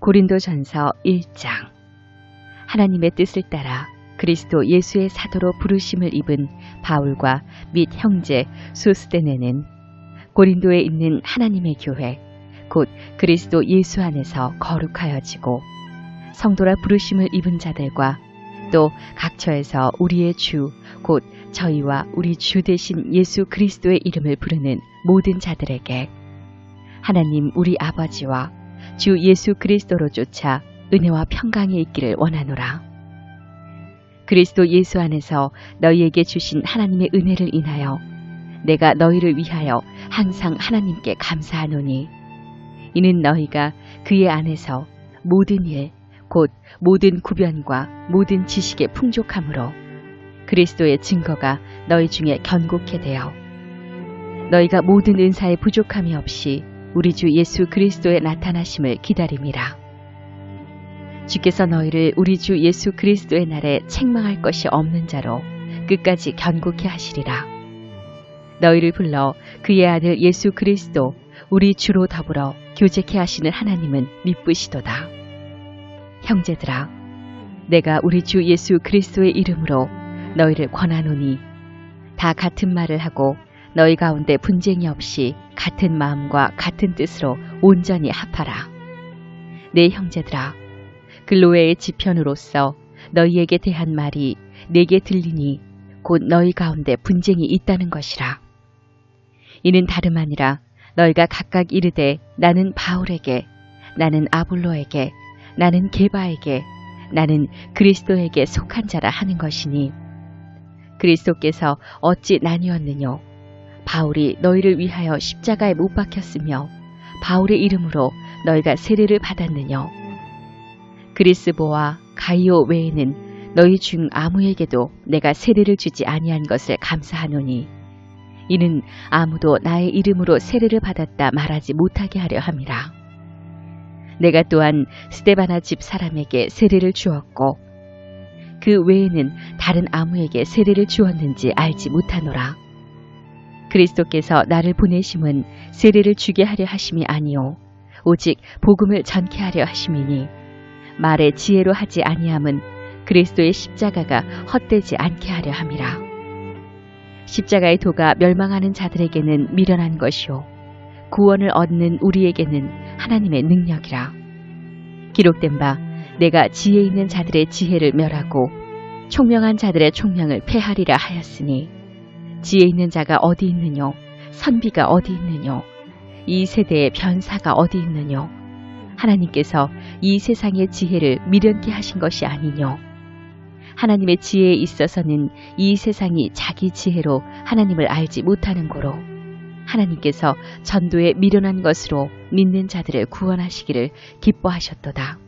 고린도전서 1장. 하나님의 뜻을 따라 그리스도 예수의 사도로 부르심을 입은 바울과 및 형제 소스데네는 고린도에 있는 하나님의 교회 곧 그리스도 예수 안에서 거룩하여지고 성도라 부르심을 입은 자들과 또 각처에서 우리의 주 곧 저희와 우리 주 되신 예수 그리스도의 이름을 부르는 모든 자들에게 하나님 우리 아버지와 주 예수 그리스도로 쫓아 은혜와 평강이 있기를 원하노라. 그리스도 예수 안에서 너희에게 주신 하나님의 은혜를 인하여 내가 너희를 위하여 항상 하나님께 감사하노니 이는 너희가 그의 안에서 모든 일 곧 모든 구변과 모든 지식의 풍족함으로 그리스도의 증거가 너희 중에 견고케 되어 너희가 모든 은사의 부족함이 없이 우리 주 예수 그리스도의 나타나심을 기다림이라. 주께서 너희를 우리 주 예수 그리스도의 날에 책망할 것이 없는 자로 끝까지 견고케 하시리라. 너희를 불러 그의 아들 예수 그리스도 우리 주로 더불어 교제케 하시는 하나님은 미쁘시도다. 형제들아, 내가 우리 주 예수 그리스도의 이름으로 너희를 권하노니 다 같은 말을 하고 너희 가운데 분쟁이 없이 같은 마음과 같은 뜻으로 온전히 합하라. 내 형제들아, 글로웨의 지편으로서 너희에게 대한 말이 내게 들리니 곧 너희 가운데 분쟁이 있다는 것이라. 이는 다름 아니라 너희가 각각 이르되 나는 바울에게, 나는 아볼로에게, 나는 게바에게, 나는 그리스도에게 속한 자라 하는 것이니 그리스도께서 어찌 나뉘었느뇨? 바울이 너희를 위하여 십자가에 못 박혔으며 바울의 이름으로 너희가 세례를 받았느뇨? 그리스보와 가이오 외에는 너희 중 아무에게도 내가 세례를 주지 아니한 것을 감사하노니 이는 아무도 나의 이름으로 세례를 받았다 말하지 못하게 하려 함이라. 내가 또한 스데바나 집 사람에게 세례를 주었고 그 외에는 다른 아무에게 세례를 주었는지 알지 못하노라. 그리스도께서 나를 보내심은 세례를 주게 하려 하심이 아니요 오직 복음을 전케 하려 하심이니 말의 지혜로 하지 아니함은 그리스도의 십자가가 헛되지 않게 하려 함이라. 십자가의 도가 멸망하는 자들에게는 미련한 것이요 구원을 얻는 우리에게는 하나님의 능력이라. 기록된 바 내가 지혜 있는 자들의 지혜를 멸하고 총명한 자들의 총명을 패하리라 하였으니 지혜 있는 자가 어디 있느뇨? 선비가 어디 있느뇨? 이 세대의 변사가 어디 있느뇨? 하나님께서 이 세상의 지혜를 미련케 하신 것이 아니뇨? 하나님의 지혜에 있어서는 이 세상이 자기 지혜로 하나님을 알지 못하는 고로 하나님께서 전도에 미련한 것으로 믿는 자들을 구원하시기를 기뻐하셨도다.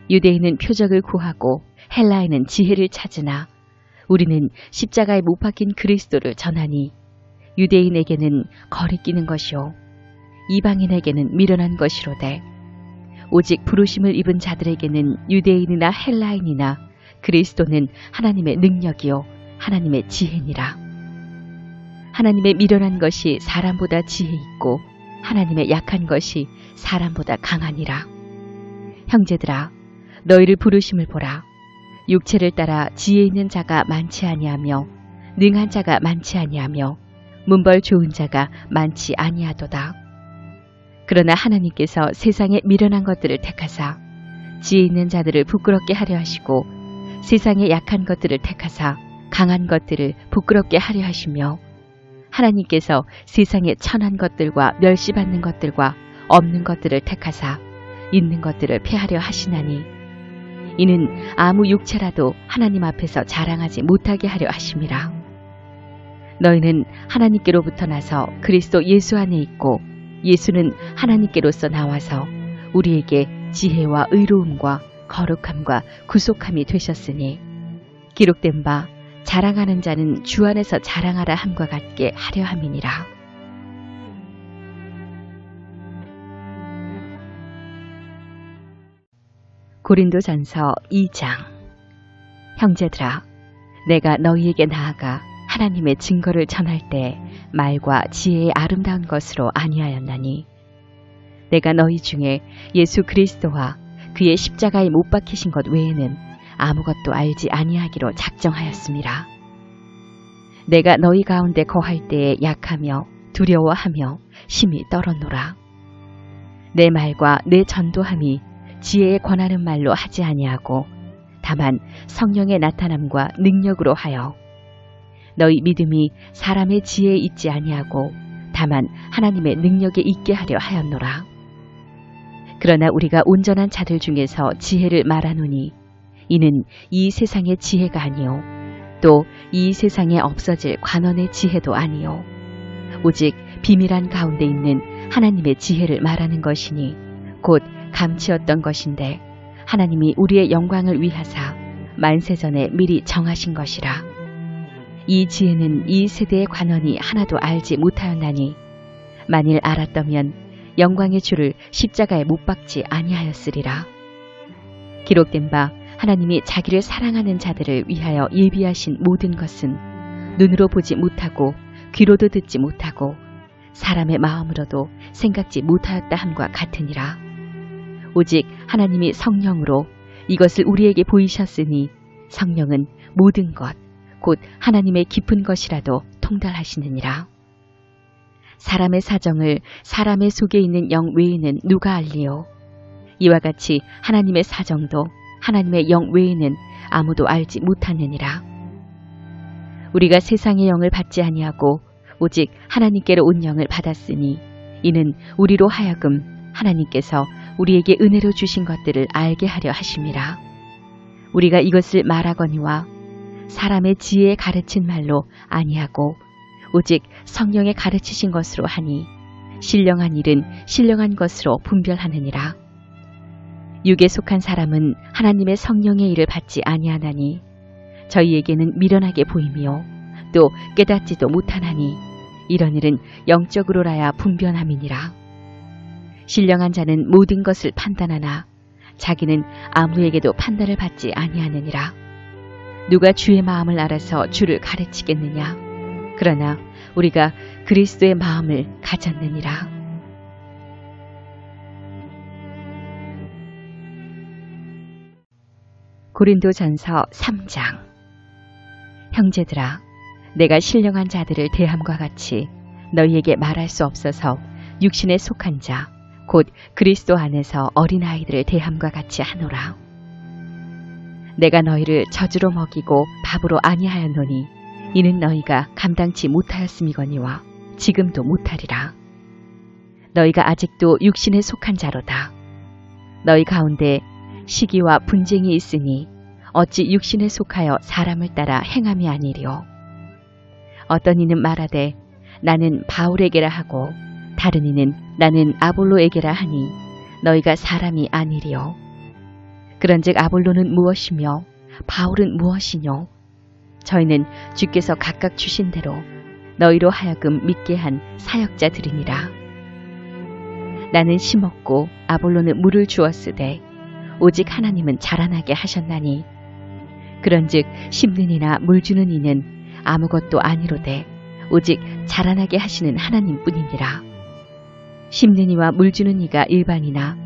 유대인은 표적을 구하고 헬라인은 지혜를 찾으나 우리는 십자가에 못 박힌 그리스도를 전하니 유대인에게는 거리끼는 것이요 이방인에게는 미련한 것이로되 오직 부르심을 입은 자들에게는 유대인이나 헬라인이나 그리스도는 하나님의 능력이요 하나님의 지혜니라. 하나님의 미련한 것이 사람보다 지혜 있고 하나님의 약한 것이 사람보다 강하니라. 형제들아, 너희를 부르심을 보라. 육체를 따라 지혜 있는 자가 많지 아니하며 능한 자가 많지 아니하며 문벌 좋은 자가 많지 아니하도다. 그러나 하나님께서 세상에 미련한 것들을 택하사 지혜 있는 자들을 부끄럽게 하려 하시고 세상에 약한 것들을 택하사 강한 것들을 부끄럽게 하려 하시며 하나님께서 세상에 천한 것들과 멸시받는 것들과 없는 것들을 택하사 있는 것들을 패하려 하시나니 이는 아무 육체라도 하나님 앞에서 자랑하지 못하게 하려 하심이라. 너희는 하나님께로부터 나서 그리스도 예수 안에 있고 예수는 하나님께로서 나와서 우리에게 지혜와 의로움과 거룩함과 구속함이 되셨으니 기록된 바 자랑하는 자는 주 안에서 자랑하라 함과 같게 하려 함이니라. 고린도전서 2장. 형제들아, 내가 너희에게 나아가 하나님의 증거를 전할 때 말과 지혜의 아름다운 것으로 아니하였나니 내가 너희 중에 예수 그리스도와 그의 십자가에 못 박히신 것 외에는 아무것도 알지 아니하기로 작정하였습니다. 내가 너희 가운데 거할 때에 약하며 두려워하며 심히 떨었노라. 내 말과 내 전도함이 지혜에 권하는 말로 하지 아니하고 다만 성령의 나타남과 능력으로 하여 너희 믿음이 사람의 지혜에 있지 아니하고 다만 하나님의 능력에 있게 하려 하였노라. 그러나 우리가 온전한 자들 중에서 지혜를 말하노니 이는 이 세상의 지혜가 아니요 또 이 세상에 없어질 관원의 지혜도 아니요 오직 비밀한 가운데 있는 하나님의 지혜를 말하는 것이니 곧 감치었던 것인데 하나님이 우리의 영광을 위하사 만세전에 미리 정하신 것이라. 이 지혜는 이 세대의 관원이 하나도 알지 못하였나니 만일 알았다면 영광의 주를 십자가에 못 박지 아니하였으리라. 기록된 바 하나님이 자기를 사랑하는 자들을 위하여 예비하신 모든 것은 눈으로 보지 못하고 귀로도 듣지 못하고 사람의 마음으로도 생각지 못하였다 함과 같으니라. 오직 하나님이 성령으로 이것을 우리에게 보이셨으니 성령은 모든 것 곧 하나님의 깊은 것이라도 통달하시느니라. 사람의 사정을 사람의 속에 있는 영 외에는 누가 알리요? 이와 같이 하나님의 사정도 하나님의 영 외에는 아무도 알지 못하느니라. 우리가 세상의 영을 받지 아니하고 오직 하나님께로 온 영을 받았으니 이는 우리로 하여금 하나님께서 우리에게 은혜로 주신 것들을 알게 하려 하심이라. 우리가 이것을 말하거니와 사람의 지혜에 가르친 말로 아니하고 오직 성령에 가르치신 것으로 하니 신령한 일은 신령한 것으로 분별하느니라. 육에 속한 사람은 하나님의 성령의 일을 받지 아니하나니 저희에게는 미련하게 보이며 또 깨닫지도 못하나니 이런 일은 영적으로라야 분변함이니라. 신령한 자는 모든 것을 판단하나 자기는 아무에게도 판단을 받지 아니하느니라. 누가 주의 마음을 알아서 주를 가르치겠느냐? 그러나 우리가 그리스도의 마음을 가졌느니라. 고린도전서 3장. 형제들아, 내가 신령한 자들을 대함과 같이 너희에게 말할 수 없어서 육신에 속한 자, 곧 그리스도 안에서 어린아이들을 대함과 같이 하노라. 내가 너희를 젖으로 먹이고 밥으로 아니하였노니 이는 너희가 감당치 못하였음이거니와 지금도 못하리라. 너희가 아직도 육신에 속한 자로다. 너희 가운데 시기와 분쟁이 있으니 어찌 육신에 속하여 사람을 따라 행함이 아니리요. 어떤 이는 말하되 나는 바울에게라 하고 다른 이는 나는 아볼로에게라 하니 너희가 사람이 아니리요. 그런즉 아볼로는 무엇이며 바울은 무엇이뇨? 저희는 주께서 각각 주신 대로 너희로 하여금 믿게 한 사역자들이니라. 나는 심었고 아볼로는 물을 주었으되 오직 하나님은 자라나게 하셨나니 그런즉 심는 이나 물 주는 이는 아무것도 아니로되 오직 자라나게 하시는 하나님뿐이니라. 심는 이와 물 주는 이가 일반이나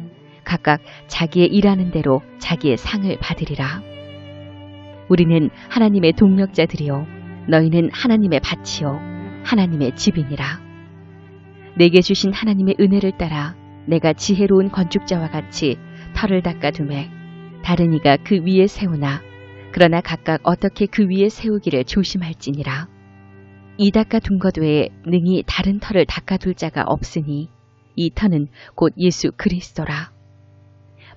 각각 자기의 일하는 대로 자기의 상을 받으리라. 우리는 하나님의 동력자들이요 너희는 하나님의 밭이요 하나님의 집이니라. 내게 주신 하나님의 은혜를 따라 내가 지혜로운 건축자와 같이 터를 닦아두매 다른 이가 그 위에 세우나 그러나 각각 어떻게 그 위에 세우기를 조심할지니라. 이 닦아둔 것 외에 능히 다른 터를 닦아둘 자가 없으니 이 터는 곧 예수 그리스도라.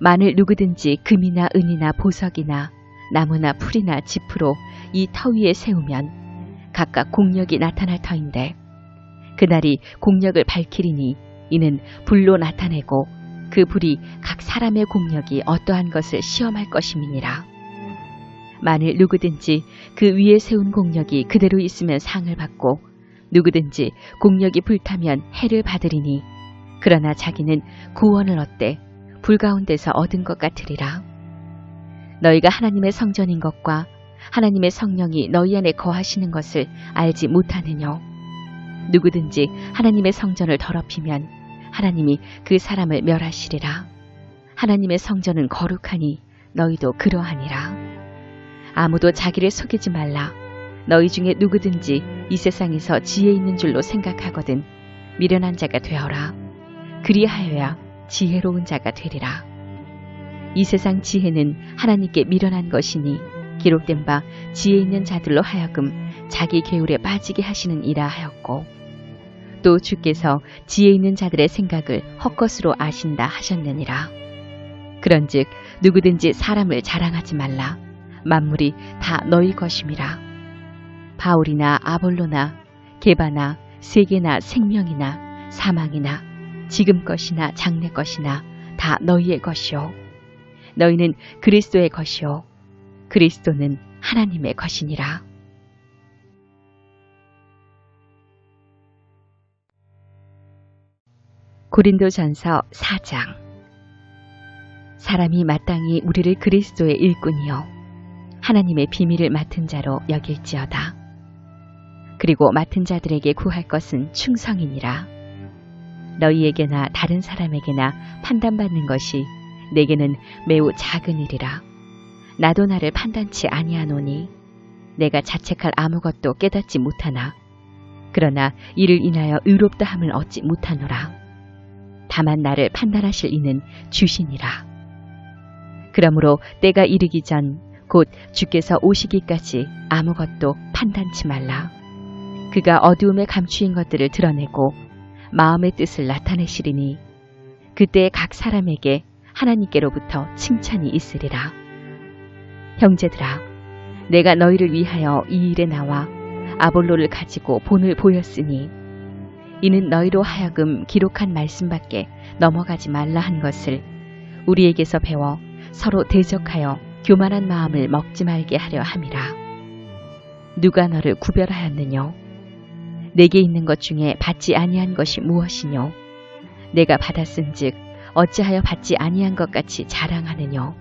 만일 누구든지 금이나 은이나 보석이나 나무나 풀이나 짚으로 이 터 위에 세우면 각각 공력이 나타날 터인데 그날이 공력을 밝히리니 이는 불로 나타내고 그 불이 각 사람의 공력이 어떠한 것을 시험할 것임이니라. 만일 누구든지 그 위에 세운 공력이 그대로 있으면 상을 받고 누구든지 공력이 불타면 해를 받으리니 그러나 자기는 구원을 얻되 불 가운데서 얻은 것 같으리라. 너희가 하나님의 성전인 것과 하나님의 성령이 너희 안에 거하시는 것을 알지 못하느뇨. 누구든지 하나님의 성전을 더럽히면 하나님이 그 사람을 멸하시리라. 하나님의 성전은 거룩하니 너희도 그러하니라. 아무도 자기를 속이지 말라. 너희 중에 누구든지 이 세상에서 지혜 있는 줄로 생각하거든 미련한 자가 되어라. 그리하여야 지혜로운 자가 되리라. 이 세상 지혜는 하나님께 미련한 것이니 기록된 바 지혜 있는 자들로 하여금 자기 계율에 빠지게 하시는 이라 하였고, 또 주께서 지혜 있는 자들의 생각을 헛것으로 아신다 하셨느니라. 그런즉 누구든지 사람을 자랑하지 말라. 만물이 다 너희 것임이라. 바울이나 아볼로나 게바나 세계나 생명이나 사망이나 지금 것이나 장래 것이나 다 너희의 것이요 너희는 그리스도의 것이요 그리스도는 하나님의 것이니라. 고린도전서 4장. 사람이 마땅히 우리를 그리스도의 일꾼이요 하나님의 비밀을 맡은 자로 여길지어다. 그리고 맡은 자들에게 구할 것은 충성이니라. 너희에게나 다른 사람에게나 판단받는 것이 내게는 매우 작은 일이라. 나도 나를 판단치 아니하노니 내가 자책할 아무것도 깨닫지 못하나 그러나 이를 인하여 의롭다함을 얻지 못하노라. 다만 나를 판단하실 이는 주시니라. 그러므로 때가 이르기 전 곧 주께서 오시기까지 아무것도 판단치 말라. 그가 어두움에 감추인 것들을 드러내고 마음의 뜻을 나타내시리니 그때 각 사람에게 하나님께로부터 칭찬이 있으리라. 형제들아, 내가 너희를 위하여 이 일에 나와 아볼로를 가지고 본을 보였으니 이는 너희로 하여금 기록한 말씀밖에 넘어가지 말라 한 것을 우리에게서 배워 서로 대적하여 교만한 마음을 먹지 말게 하려 함이라. 누가 너를 구별하였느뇨? 내게 있는 것 중에 받지 아니한 것이 무엇이뇨? 내가 받았은즉 어찌하여 받지 아니한 것 같이 자랑하느뇨?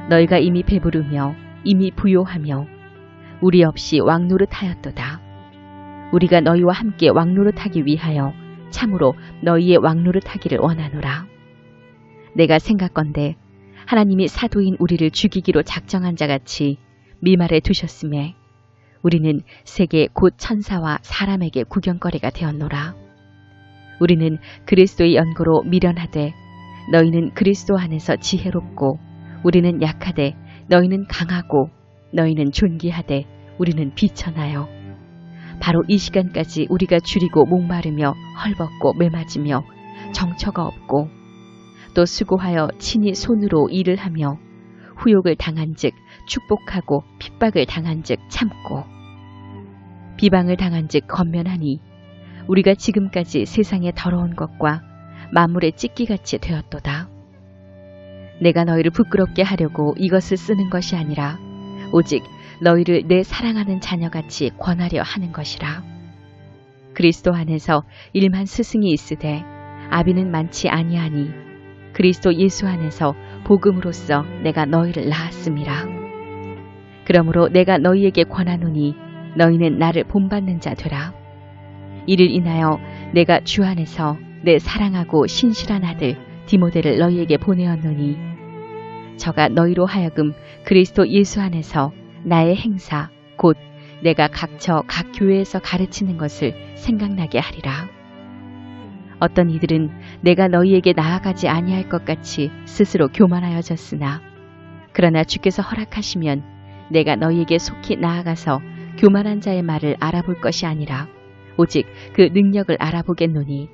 너희가 이미 배부르며 이미 부요하며 우리 없이 왕노릇하였도다. 우리가 너희와 함께 왕노릇하기 위하여 참으로 너희의 왕노릇하기를 원하노라. 내가 생각건대 하나님이 사도인 우리를 죽이기로 작정한 자같이 미말에 두셨음에 우리는 세계 곧 천사와 사람에게 구경거리가 되었노라. 우리는 그리스도의 연고로 미련하되 너희는 그리스도 안에서 지혜롭고 우리는 약하되 너희는 강하고 너희는 존귀하되 우리는 비천하여 바로 이 시간까지 우리가 줄이고 목마르며 헐벗고 매맞으며 정처가 없고 또 수고하여 친히 손으로 일을 하며 후욕을 당한즉 축복하고 핍박을 당한즉 참고 비방을 당한즉 건면하니 우리가 지금까지 세상의 더러운 것과 만물의 찢기같이 되었도다. 내가 너희를 부끄럽게 하려고 이것을 쓰는 것이 아니라 오직 너희를 내 사랑하는 자녀같이 권하려 하는 것이라. 그리스도 안에서 일만 스승이 있으되 아비는 많지 아니하니 그리스도 예수 안에서 복음으로써 내가 너희를 낳았음이라. 그러므로 내가 너희에게 권하노니 너희는 나를 본받는 자 되라. 이를 인하여 내가 주 안에서 내 사랑하고 신실한 아들 디모데를 너희에게 보내었노니 저가 너희로 하여금 그리스도 예수 안에서 나의 행사 곧 내가 각처 각 교회에서 가르치는 것을 생각나게 하리라. 어떤 이들은 내가 너희에게 나아가지 아니할 것 같이 스스로 교만하여졌으나 그러나 주께서 허락하시면 내가 너희에게 속히 나아가서 교만한 자의 말을 알아볼 것이 아니라 오직 그 능력을 알아보겠노니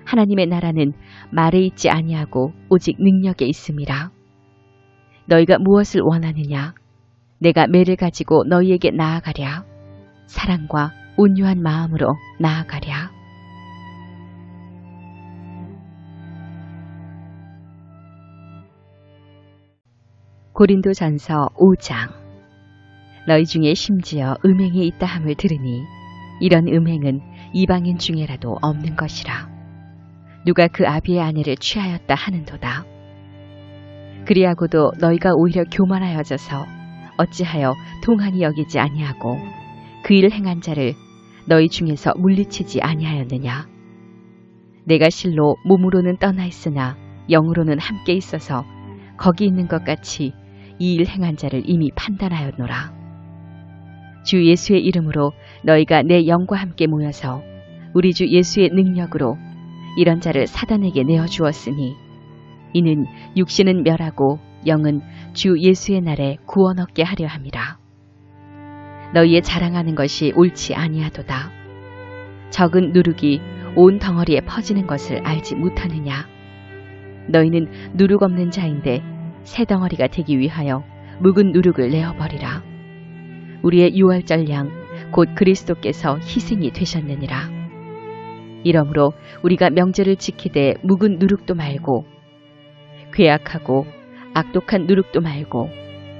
하나님의 나라는 말에 있지 아니하고 오직 능력에 있음이라. 너희가 무엇을 원하느냐? 내가 매를 가지고 너희에게 나아가랴. 사랑과 온유한 마음으로 나아가랴. 고린도전서 5장. 너희 중에 심지어 음행이 있다 함을 들으니 이런 음행은 이방인 중에라도 없는 것이라. 누가 그 아비의 아내를 취하였다 하는도다. 그리하고도 너희가 오히려 교만하여져서 어찌하여 통한이 여기지 아니하고 그 일을 행한 자를 너희 중에서 물리치지 아니하였느냐. 내가 실로 몸으로는 떠나 있으나 영으로는 함께 있어서 거기 있는 것 같이 이 일 행한 자를 이미 판단하였노라. 주 예수의 이름으로 너희가 내 영과 함께 모여서 우리 주 예수의 능력으로 이런 자를 사단에게 내어주었으니 이는 육신은 멸하고 영은 주 예수의 날에 구원 얻게 하려 함이라. 너희의 자랑하는 것이 옳지 아니하도다. 적은 누룩이 온 덩어리에 퍼지는 것을 알지 못하느냐. 너희는 누룩 없는 자인데 새 덩어리가 되기 위하여 묵은 누룩을 내어버리라. 우리의 유월절 양 곧 그리스도께서 희생이 되셨느니라. 이러므로 우리가 명절을 지키되 묵은 누룩도 말고 괴악하고 악독한 누룩도 말고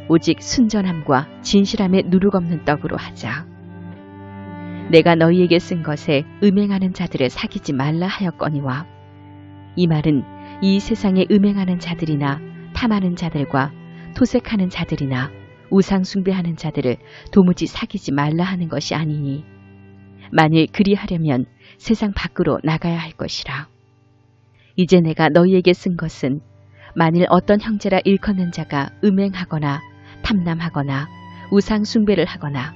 오직 순전함과 진실함의 누룩 없는 떡으로 하자. 내가 너희에게 쓴 것에 음행하는 자들을 사귀지 말라 하였거니와 이 말은 이 세상에 음행하는 자들이나 탐하는 자들과 토색하는 자들이나 우상 숭배하는 자들을 도무지 사귀지 말라 하는 것이 아니니 만일 그리하려면 세상 밖으로 나가야 할 것이라. 이제 내가 너희에게 쓴 것은 만일 어떤 형제라 일컫는 자가 음행하거나 탐남하거나 우상 숭배를 하거나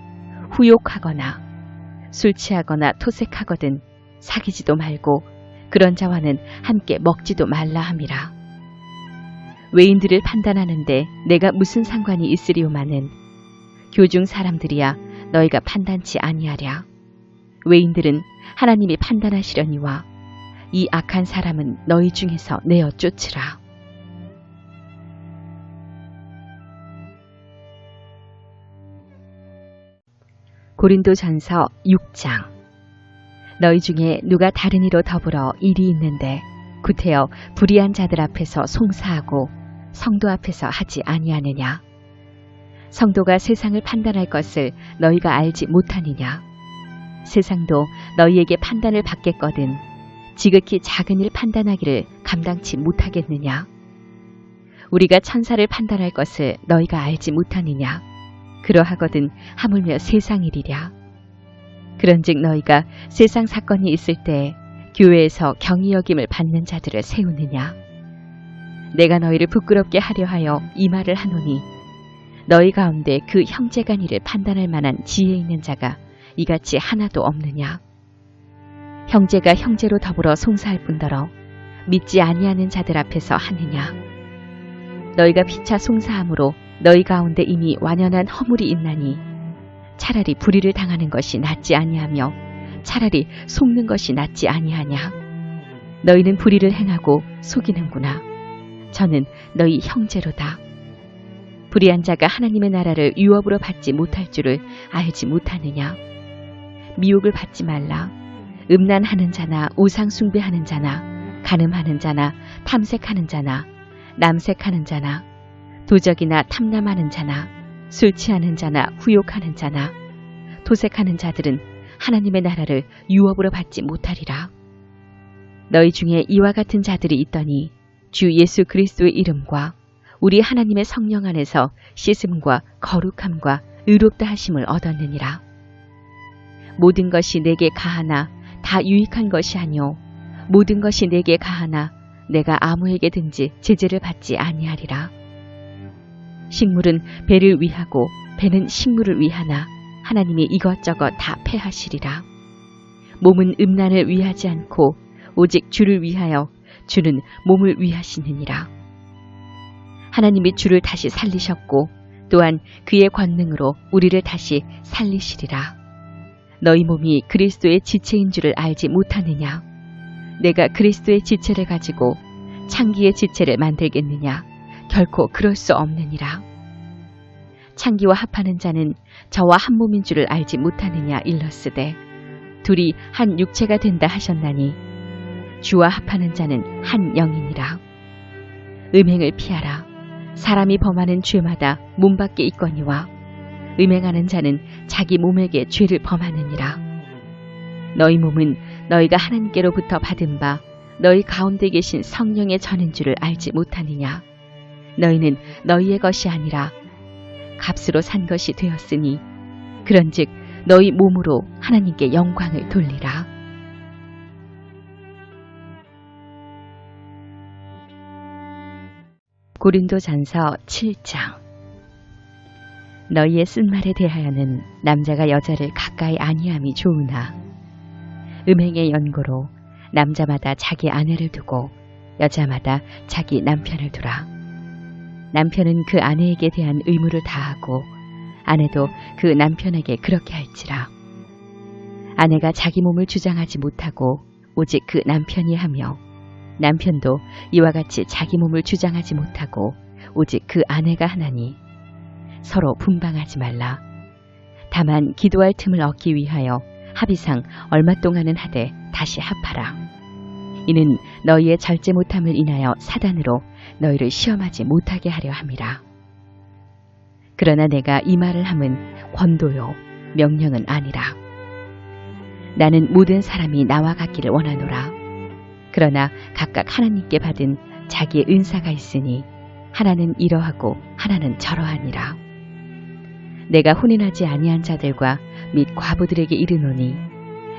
후욕하거나 술 취하거나 토색하거든 사귀지도 말고 그런 자와는 함께 먹지도 말라 함이라. 외인들을 판단하는데 내가 무슨 상관이 있으리오마는 교중 사람들이야 너희가 판단치 아니하랴. 외인들은 하나님이 판단하시려니와 이 악한 사람은 너희 중에서 내어 쫓으라. 고린도전서 6장. 너희 중에 누가 다른 이로 더불어 일이 있는데 구태여 불의한 자들 앞에서 송사하고 성도 앞에서 하지 아니하느냐. 성도가 세상을 판단할 것을 너희가 알지 못하느냐. 세상도 너희에게 판단을 받겠거든 지극히 작은 일 판단하기를 감당치 못하겠느냐. 우리가 천사를 판단할 것을 너희가 알지 못하느냐. 그러하거든 하물며 세상 일이랴. 그런즉 너희가 세상 사건이 있을 때 교회에서 경히 여김을 받는 자들을 세우느냐. 내가 너희를 부끄럽게 하려 하여 이 말을 하노니 너희 가운데 그 형제간 일을 판단할 만한 지혜 있는 자가 이같이 하나도 없느냐. 형제가 형제로 더불어 송사할 뿐더러 믿지 아니하는 자들 앞에서 하느냐. 너희가 피차 송사함으로 너희 가운데 이미 완연한 허물이 있나니 차라리 불의를 당하는 것이 낫지 아니하며 차라리 속는 것이 낫지 아니하냐. 너희는 불의를 행하고 속이는구나. 저는 너희 형제로다. 불의한 자가 하나님의 나라를 유업으로 받지 못할 줄을 알지 못하느냐. 미혹을 받지 말라. 음란하는 자나 우상 숭배하는 자나 간음하는 자나 탐색하는 자나 남색하는 자나 도적이나 탐남하는 자나 술 취하는 자나 후욕하는 자나 토색하는 자들은 하나님의 나라를 유업으로 받지 못하리라. 너희 중에 이와 같은 자들이 있더니 주 예수 그리스도의 이름과 우리 하나님의 성령 안에서 씻음과 거룩함과 의롭다 하심을 얻었느니라. 모든 것이 내게 가하나 다 유익한 것이 아니오 모든 것이 내게 가하나 내가 아무에게든지 제재를 받지 아니하리라. 식물은 배를 위하고 배는 식물을 위하나 하나님이 이것저것 다 패하시리라. 몸은 음란을 위하지 않고 오직 주를 위하여 주는 몸을 위하시느니라. 하나님이 주를 다시 살리셨고 또한 그의 권능으로 우리를 다시 살리시리라. 너희 몸이 그리스도의 지체인 줄을 알지 못하느냐. 내가 그리스도의 지체를 가지고 창기의 지체를 만들겠느냐. 결코 그럴 수 없느니라. 창기와 합하는 자는 저와 한 몸인 줄을 알지 못하느냐 일렀으되 둘이 한 육체가 된다 하셨나니 주와 합하는 자는 한 영이니라. 음행을 피하라. 사람이 범하는 죄마다 몸 밖에 있거니와 음행하는 자는 자기 몸에게 죄를 범하느니라. 너희 몸은 너희가 하나님께로부터 받은 바 너희 가운데 계신 성령의 전인 줄을 알지 못하느냐. 너희는 너희의 것이 아니라 값으로 산 것이 되었으니 그런즉 너희 몸으로 하나님께 영광을 돌리라. 고린도전서 7장. 너희의 쓴말에 대하여는 남자가 여자를 가까이 아니함이 좋으나 음행의 연고로 남자마다 자기 아내를 두고 여자마다 자기 남편을 두라. 남편은 그 아내에게 대한 의무를 다하고 아내도 그 남편에게 그렇게 할지라. 아내가 자기 몸을 주장하지 못하고 오직 그 남편이 하며 남편도 이와 같이 자기 몸을 주장하지 못하고 오직 그 아내가 하나니 서로 분방하지 말라. 다만 기도할 틈을 얻기 위하여 합의상 얼마 동안은 하되 다시 합하라. 이는 너희의 절제 못함을 인하여 사단으로 너희를 시험하지 못하게 하려 함이라. 그러나 내가 이 말을 함은 권도요 명령은 아니라. 나는 모든 사람이 나와 같기를 원하노라. 그러나 각각 하나님께 받은 자기의 은사가 있으니 하나는 이러하고 하나는 저러하니라. 내가 혼인하지 아니한 자들과 및 과부들에게 이르노니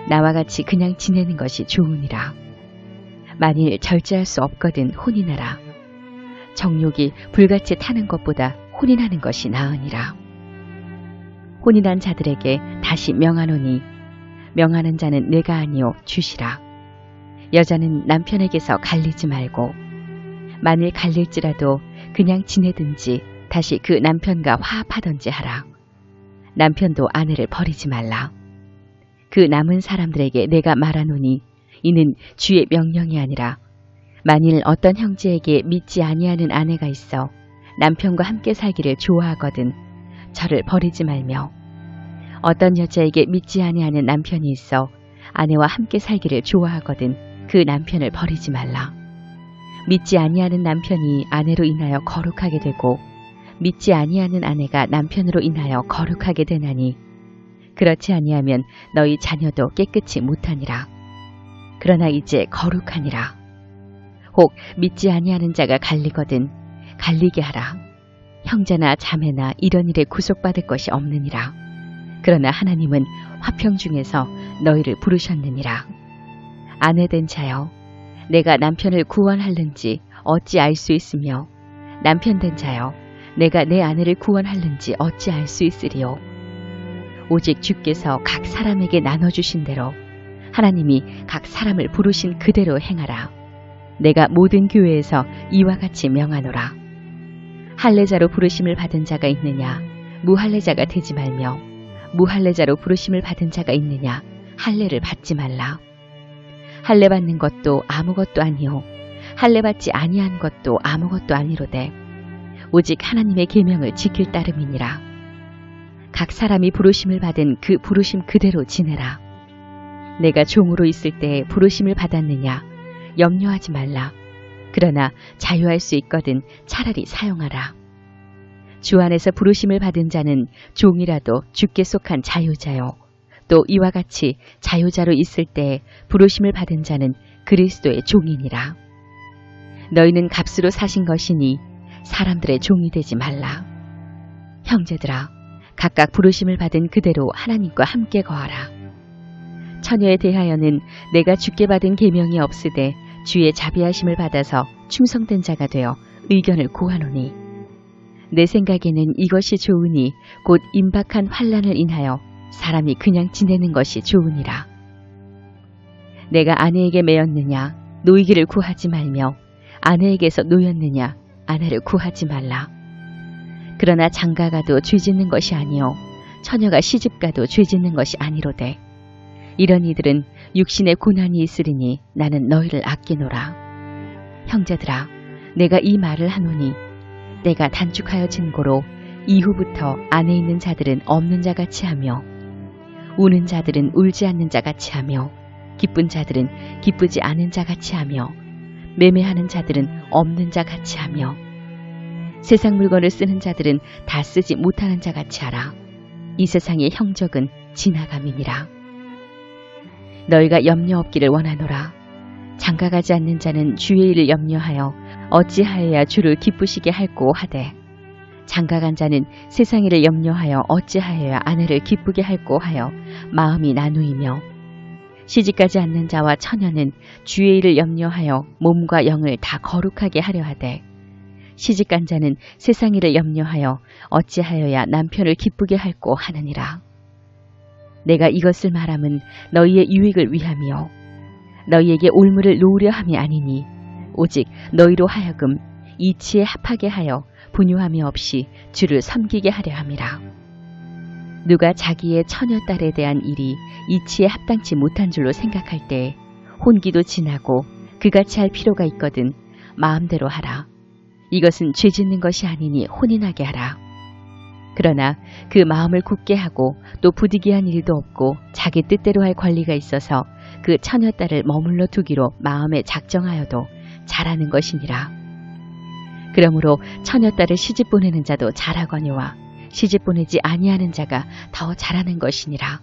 나와 같이 그냥 지내는 것이 좋으니라. 만일 절제할 수 없거든 혼인하라. 정욕이 불같이 타는 것보다 혼인하는 것이 나으니라. 혼인한 자들에게 다시 명하노니 명하는 자는 내가 아니요 주시라. 여자는 남편에게서 갈리지 말고 만일 갈릴지라도 그냥 지내든지 다시 그 남편과 화합하든지 하라. 남편도 아내를 버리지 말라. 그 남은 사람들에게 내가 말하노니 이는 주의 명령이 아니라 만일 어떤 형제에게 믿지 아니하는 아내가 있어 남편과 함께 살기를 좋아하거든 저를 버리지 말며 어떤 여자에게 믿지 아니하는 남편이 있어 아내와 함께 살기를 좋아하거든 그 남편을 버리지 말라. 믿지 아니하는 남편이 아내로 인하여 거룩하게 되고 믿지 아니하는 아내가 남편으로 인하여 거룩하게 되나니 그렇지 아니하면 너희 자녀도 깨끗이 못하니라. 그러나 이제 거룩하니라. 혹 믿지 아니하는 자가 갈리거든 갈리게 하라. 형제나 자매나 이런 일에 구속받을 것이 없느니라. 그러나 하나님은 화평 중에서 너희를 부르셨느니라. 아내된 자여 내가 남편을 구원할는지 어찌 알 수 있으며 남편된 자여 내가 내 아내를 구원할는지 어찌 알 수 있으리요. 오직 주께서 각 사람에게 나눠주신 대로 하나님이 각 사람을 부르신 그대로 행하라. 내가 모든 교회에서 이와 같이 명하노라. 할례자로 부르심을 받은 자가 있느냐 무할례자가 되지 말며 무할례자로 부르심을 받은 자가 있느냐 할례를 받지 말라. 할례 받는 것도 아무것도 아니요 할례 받지 아니한 것도 아무것도 아니로되 오직 하나님의 계명을 지킬 따름이니라. 각 사람이 부르심을 받은 그 부르심 그대로 지내라. 내가 종으로 있을 때 부르심을 받았느냐 염려하지 말라. 그러나 자유할 수 있거든 차라리 사용하라. 주 안에서 부르심을 받은 자는 종이라도 주께 속한 자유자요. 또 이와 같이 자유자로 있을 때 부르심을 받은 자는 그리스도의 종이니라. 너희는 값으로 사신 것이니 사람들의 종이 되지 말라. 형제들아 각각 부르심을 받은 그대로 하나님과 함께 거하라. 처녀에 대하여는 내가 주께 받은 계명이 없으되 주의 자비하심을 받아서 충성된 자가 되어 의견을 고하노니 내 생각에는 이것이 좋으니 곧 임박한 환난을 인하여 사람이 그냥 지내는 것이 좋으니라. 내가 아내에게 매였느냐 노이기를 구하지 말며 아내에게서 노였느냐 아내를 구하지 말라. 그러나 장가가도 죄짓는 것이 아니요 처녀가 시집가도 죄짓는 것이 아니로되 이런 이들은 육신의 고난이 있으리니 나는 너희를 아끼노라. 형제들아 내가 이 말을 하노니 내가 단축하여 증거로 이후부터 안에 있는 자들은 없는 자같이 하며 우는 자들은 울지 않는 자같이 하며 기쁜 자들은 기쁘지 않은 자같이 하며 매매하는 자들은 없는 자같이 하며 세상 물건을 쓰는 자들은 다 쓰지 못하는 자같이 하라. 이 세상의 형적은 지나감이니라. 너희가 염려 없기를 원하노라. 장가가지 않는 자는 주의 일을 염려하여 어찌하여야 주를 기쁘시게 할꼬 하되 장가간 자는 세상 일을 염려하여 어찌하여야 아내를 기쁘게 할꼬 하여 마음이 나누이며 시집가지 않는 자와 처녀는 주의 일을 염려하여 몸과 영을 다 거룩하게 하려 하되 시집간 자는 세상 일을 염려하여 어찌하여야 남편을 기쁘게 할꼬 하느니라. 내가 이것을 말함은 너희의 유익을 위함이요 너희에게 올무를 놓으려 함이 아니니 오직 너희로 하여금 이치에 합하게 하여 분유함이 없이 주를 섬기게 하려 함이라. 누가 자기의 처녀딸에 대한 일이 이치에 합당치 못한 줄로 생각할 때 혼기도 지나고 그같이 할 필요가 있거든 마음대로 하라. 이것은 죄 짓는 것이 아니니 혼인하게 하라. 그러나 그 마음을 굳게 하고 또 부득이한 일도 없고 자기 뜻대로 할 권리가 있어서 그 처녀딸을 머물러 두기로 마음에 작정하여도 잘하는 것이니라. 그러므로 처녀딸을 시집 보내는 자도 잘하거니와 시집 보내지 아니하는 자가 더 잘하는 것이니라.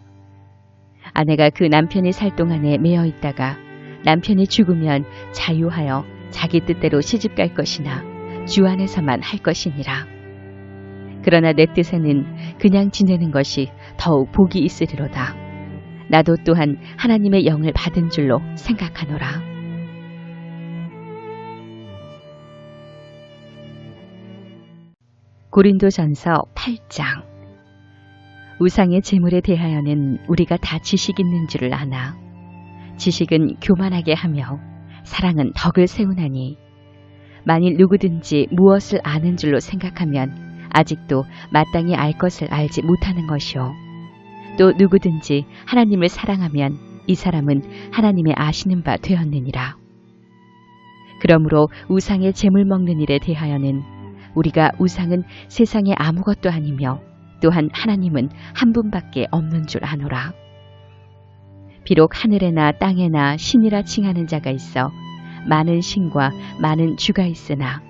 아내가 그 남편이 살 동안에 매어 있다가 남편이 죽으면 자유하여 자기 뜻대로 시집 갈 것이나 주 안에서만 할 것이니라. 그러나 내 뜻에는 그냥 지내는 것이 더욱 복이 있으리로다. 나도 또한 하나님의 영을 받은 줄로 생각하노라. 고린도전서 8장. 우상의 제물에 대하여는 우리가 다 지식 있는 줄을 아나. 지식은 교만하게 하며 사랑은 덕을 세우나니 만일 누구든지 무엇을 아는 줄로 생각하면 아직도 마땅히 알 것을 알지 못하는 것이요. 또 누구든지 하나님을 사랑하면 이 사람은 하나님의 아시는 바 되었느니라. 그러므로 우상의 제물 먹는 일에 대하여는 우리가 우상은 세상에 아무것도 아니며 또한 하나님은 한 분밖에 없는 줄 아노라. 비록 하늘에나 땅에나 신이라 칭하는 자가 있어 많은 신과 많은 주가 있으나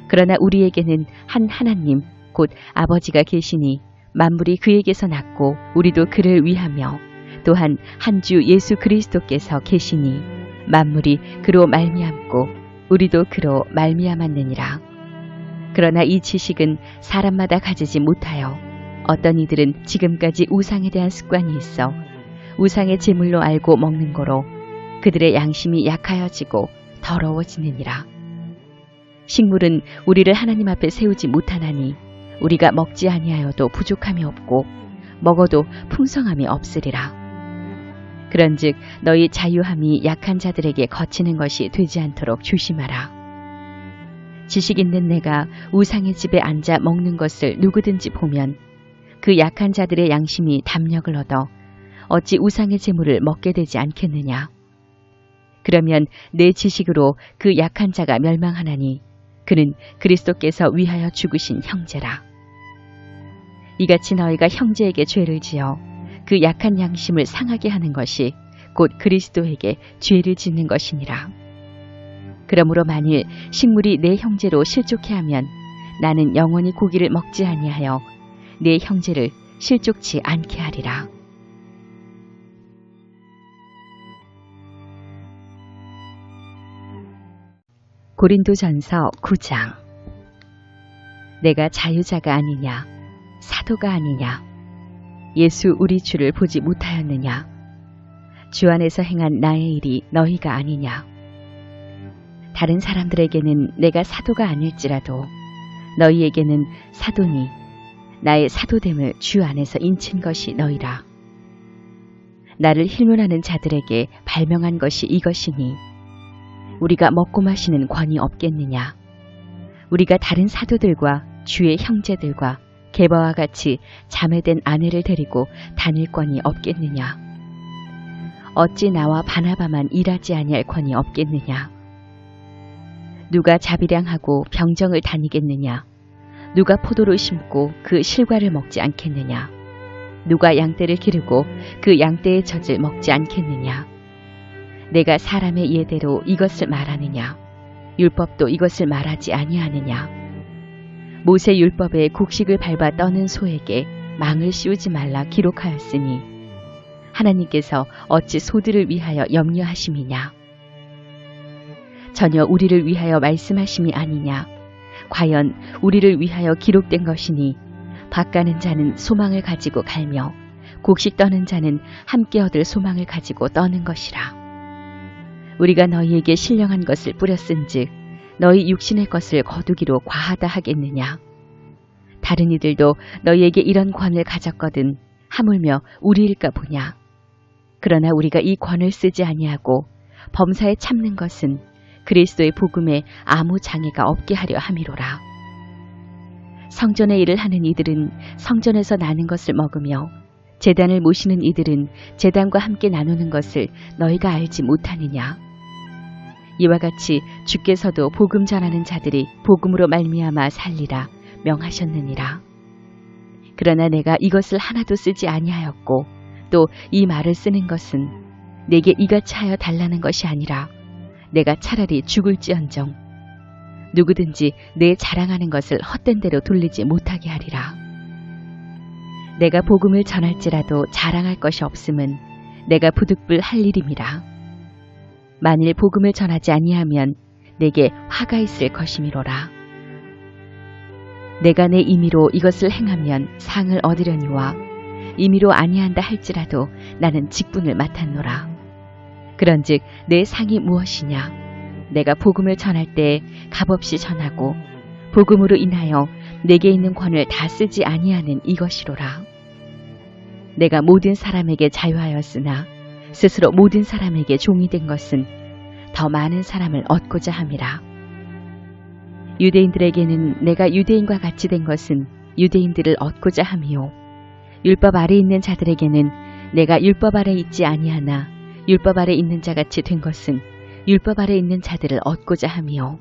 그러나 우리에게는 한 하나님 곧 아버지가 계시니 만물이 그에게서 났고 우리도 그를 위하며 또한 한 주 예수 그리스도께서 계시니 만물이 그로 말미암고 우리도 그로 말미암았느니라. 그러나 이 지식은 사람마다 가지지 못하여 어떤 이들은 지금까지 우상에 대한 습관이 있어 우상의 제물로 알고 먹는 거로 그들의 양심이 약하여지고 더러워지느니라. 식물은 우리를 하나님 앞에 세우지 못하나니 우리가 먹지 아니하여도 부족함이 없고 먹어도 풍성함이 없으리라. 그런즉 너희 자유함이 약한 자들에게 거치는 것이 되지 않도록 조심하라. 지식 있는 내가 우상의 집에 앉아 먹는 것을 누구든지 보면 그 약한 자들의 양심이 담력을 얻어 어찌 우상의 제물을 먹게 되지 않겠느냐. 그러면 내 지식으로 그 약한 자가 멸망하나니 그는 그리스도께서 위하여 죽으신 형제라. 이같이 너희가 형제에게 죄를 지어 그 약한 양심을 상하게 하는 것이 곧 그리스도에게 죄를 짓는 것이니라. 그러므로 만일 식물이 내 형제로 실족해 하면 나는 영원히 고기를 먹지 아니하여 내 형제를 실족치 않게 하리라. 고린도전서 9장. 내가 자유자가 아니냐 사도가 아니냐 예수 우리 주를 보지 못하였느냐 주 안에서 행한 나의 일이 너희가 아니냐. 다른 사람들에게는 내가 사도가 아닐지라도 너희에게는 사도니 나의 사도됨을 주 안에서 인친 것이 너희라. 나를 힐문하는 자들에게 발명한 것이 이것이니 우리가 먹고 마시는 권이 없겠느냐. 우리가 다른 사도들과 주의 형제들과 게바와 같이 자매된 아내를 데리고 다닐 권이 없겠느냐. 어찌 나와 바나바만 일하지 아니할 권이 없겠느냐. 누가 자비량하고 병정을 다니겠느냐. 누가 포도를 심고 그 실과를 먹지 않겠느냐. 누가 양떼를 기르고 그 양떼의 젖을 먹지 않겠느냐. 내가 사람의 예대로 이것을 말하느냐. 율법도 이것을 말하지 아니하느냐. 모세 율법에 곡식을 밟아 떠는 소에게 망을 씌우지 말라 기록하였으니 하나님께서 어찌 소들을 위하여 염려하심이냐. 전혀 우리를 위하여 말씀하심이 아니냐. 과연 우리를 위하여 기록된 것이니 밭 가는 자는 소망을 가지고 갈며 곡식 떠는 자는 함께 얻을 소망을 가지고 떠는 것이라. 우리가 너희에게 신령한 것을 뿌렸은즉 너희 육신의 것을 거두기로 과하다 하겠느냐? 다른 이들도 너희에게 이런 권을 가졌거든 하물며 우리일까 보냐? 그러나 우리가 이 권을 쓰지 아니하고 범사에 참는 것은 그리스도의 복음에 아무 장애가 없게 하려 함이로라. 성전의 일을 하는 이들은 성전에서 나는 것을 먹으며 제단을 모시는 이들은 제단과 함께 나누는 것을 너희가 알지 못하느냐? 이와 같이 주께서도 복음 전하는 자들이 복음으로 말미암아 살리라 명하셨느니라. 그러나 내가 이것을 하나도 쓰지 아니하였고 또 이 말을 쓰는 것은 내게 이같이 하여 달라는 것이 아니라 내가 차라리 죽을지언정 누구든지 내 자랑하는 것을 헛된 대로 돌리지 못하게 하리라. 내가 복음을 전할지라도 자랑할 것이 없음은 내가 부득불 할 일임이라. 만일 복음을 전하지 아니하면 내게 화가 있을 것이미로라. 내가 내 임의로 이것을 행하면 상을 얻으려니와 임의로 아니한다 할지라도 나는 직분을 맡았노라. 그런즉 내 상이 무엇이냐? 내가 복음을 전할 때 값없이 전하고 복음으로 인하여 내게 있는 권을 다 쓰지 아니하는 이것이로라. 내가 모든 사람에게 자유하였으나 스스로 모든 사람에게 종이 된 것은 더 많은 사람을 얻고자 함이라. 유대인들에게는 내가 유대인과 같이 된 것은 유대인들을 얻고자 함이요 율법 아래 있는 자들에게는 내가 율법 아래 있지 아니하나 율법 아래 있는 자같이 된 것은 율법 아래 있는 자들을 얻고자 함이요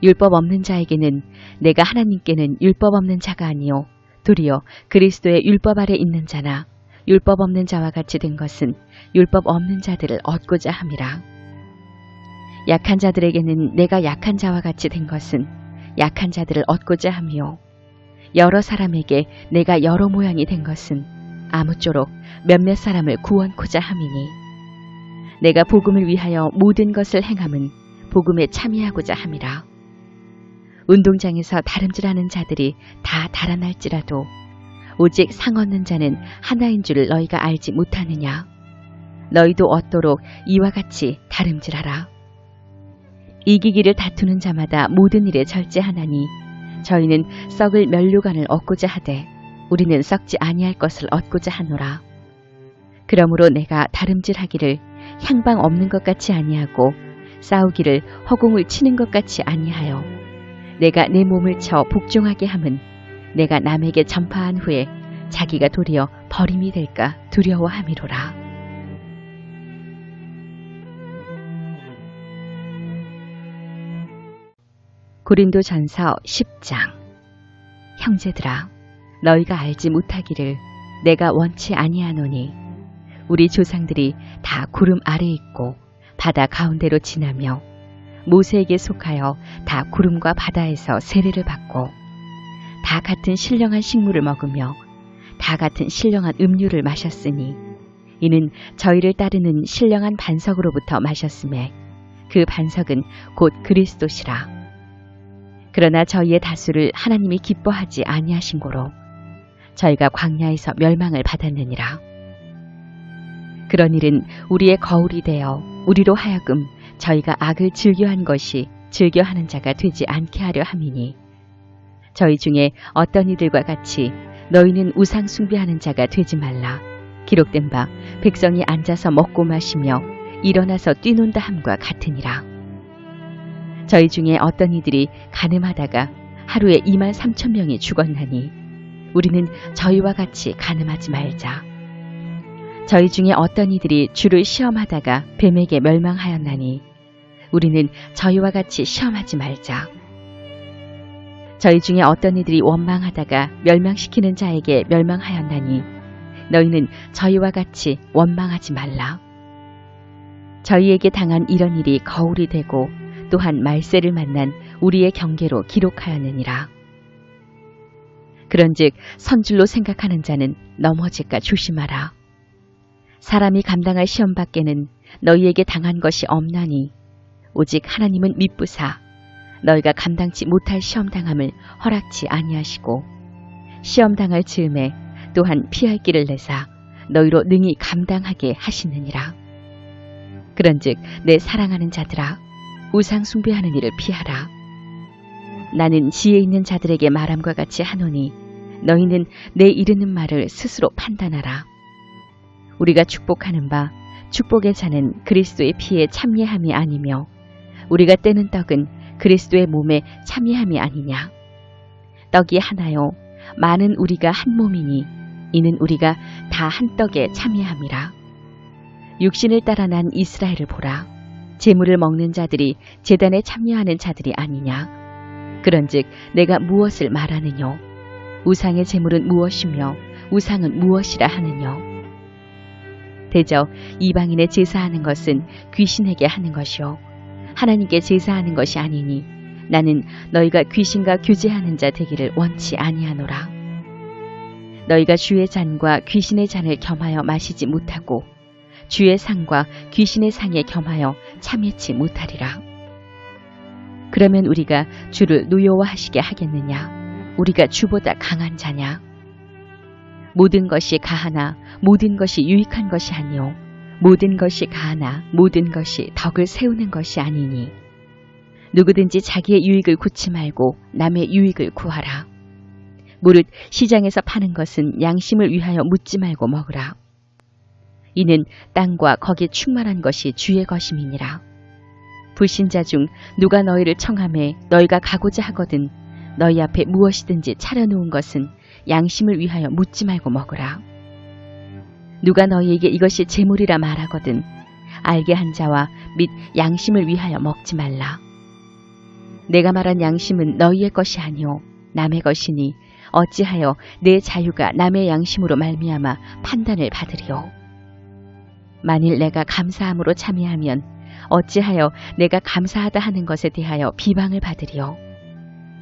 율법 없는 자에게는 내가 하나님께는 율법 없는 자가 아니요 도리어 그리스도의 율법 아래 있는 자나 율법 없는 자와 같이 된 것은 율법 없는 자들을 얻고자 함이라. 약한 자들에게는 내가 약한 자와 같이 된 것은 약한 자들을 얻고자 함이요 여러 사람에게 내가 여러 모양이 된 것은 아무쪼록 몇몇 사람을 구원코자 함이니 내가 복음을 위하여 모든 것을 행함은 복음에 참여하고자 함이라. 운동장에서 다름질하는 자들이 다 달아날지라도 오직 상 얻는 자는 하나인 줄 너희가 알지 못하느냐? 너희도 얻도록 이와 같이 다름질하라. 이기기를 다투는 자마다 모든 일에 절제하나니 저희는 썩을 면류관을 얻고자 하되 우리는 썩지 아니할 것을 얻고자 하노라. 그러므로 내가 다름질하기를 향방 없는 것 같이 아니하고 싸우기를 허공을 치는 것 같이 아니하여 내가 내 몸을 쳐 복종하게 함은 내가 남에게 전파한 후에 자기가 도리어 버림이 될까 두려워함이로라. 고린도전서 10장. 형제들아, 너희가 알지 못하기를 내가 원치 아니하노니 우리 조상들이 다 구름 아래 있고 바다 가운데로 지나며 모세에게 속하여 다 구름과 바다에서 세례를 받고 다 같은 신령한 식물을 먹으며 다 같은 신령한 음료를 마셨으니 이는 저희를 따르는 신령한 반석으로부터 마셨음에 그 반석은 곧 그리스도시라. 그러나 저희의 다수를 하나님이 기뻐하지 아니하신 고로 저희가 광야에서 멸망을 받았느니라. 그런 일은 우리의 거울이 되어 우리로 하여금 저희가 악을 즐겨한 것이 즐겨하는 자가 되지 않게 하려 함이니 저희 중에 어떤 이들과 같이 너희는 우상 숭배하는 자가 되지 말라. 기록된 바 백성이 앉아서 먹고 마시며 일어나서 뛰논다 함과 같으니라. 저희 중에 어떤 이들이 간음하다가 하루에 23,000명이 죽었나니 우리는 저희와 같이 간음하지 말자. 저희 중에 어떤 이들이 주를 시험하다가 뱀에게 멸망하였나니 우리는 저희와 같이 시험하지 말자. 저희 중에 어떤 이들이 원망하다가 멸망시키는 자에게 멸망하였나니 너희는 저희와 같이 원망하지 말라. 저희에게 당한 이런 일이 거울이 되고 또한 말세를 만난 우리의 경계로 기록하였느니라. 그런즉 선줄로 생각하는 자는 넘어질까 조심하라. 사람이 감당할 시험 밖에는 너희에게 당한 것이 없나니 오직 하나님은 미쁘사 너희가 감당치 못할 시험당함을 허락치 아니하시고 시험당할 즈음에 또한 피할 길을 내사 너희로 능히 감당하게 하시느니라. 그런즉 내 사랑하는 자들아, 우상 숭배하는 일을 피하라. 나는 지혜 있는 자들에게 말함과 같이 하노니 너희는 내 이르는 말을 스스로 판단하라. 우리가 축복하는 바 축복의 잔은 그리스도의 피에 참여함이 아니며 우리가 떼는 떡은 그리스도의 몸에 참여함이 아니냐. 떡이 하나요 많은 우리가 한 몸이니 이는 우리가 다 한 떡에 참여함이라. 육신을 따라 난 이스라엘을 보라. 제물을 먹는 자들이 제단에 참여하는 자들이 아니냐. 그런즉 내가 무엇을 말하느뇨. 우상의 제물은 무엇이며 우상은 무엇이라 하느뇨. 대저 이방인의 제사하는 것은 귀신에게 하는 것이요 하나님께 제사하는 것이 아니니 나는 너희가 귀신과 교제하는 자 되기를 원치 아니하노라. 너희가 주의 잔과 귀신의 잔을 겸하여 마시지 못하고 주의 상과 귀신의 상에 겸하여 참여치 못하리라. 그러면 우리가 주를 노여워하시게 하겠느냐. 우리가 주보다 강한 자냐. 모든 것이 가하나 모든 것이 유익한 것이 아니요 모든 것이 가하나 모든 것이 덕을 세우는 것이 아니니 누구든지 자기의 유익을 구치 말고 남의 유익을 구하라. 무릇 시장에서 파는 것은 양심을 위하여 묻지 말고 먹으라. 이는 땅과 거기에 충만한 것이 주의 것임이니라. 불신자 중 누가 너희를 청하매 너희가 가고자 하거든 너희 앞에 무엇이든지 차려놓은 것은 양심을 위하여 묻지 말고 먹으라. 누가 너희에게 이것이 제물이라 말하거든 알게 한 자와 및 양심을 위하여 먹지 말라. 내가 말한 양심은 너희의 것이 아니오 남의 것이니 어찌하여 내 자유가 남의 양심으로 말미암아 판단을 받으리오. 만일 내가 감사함으로 참여하면 어찌하여 내가 감사하다 하는 것에 대하여 비방을 받으리오.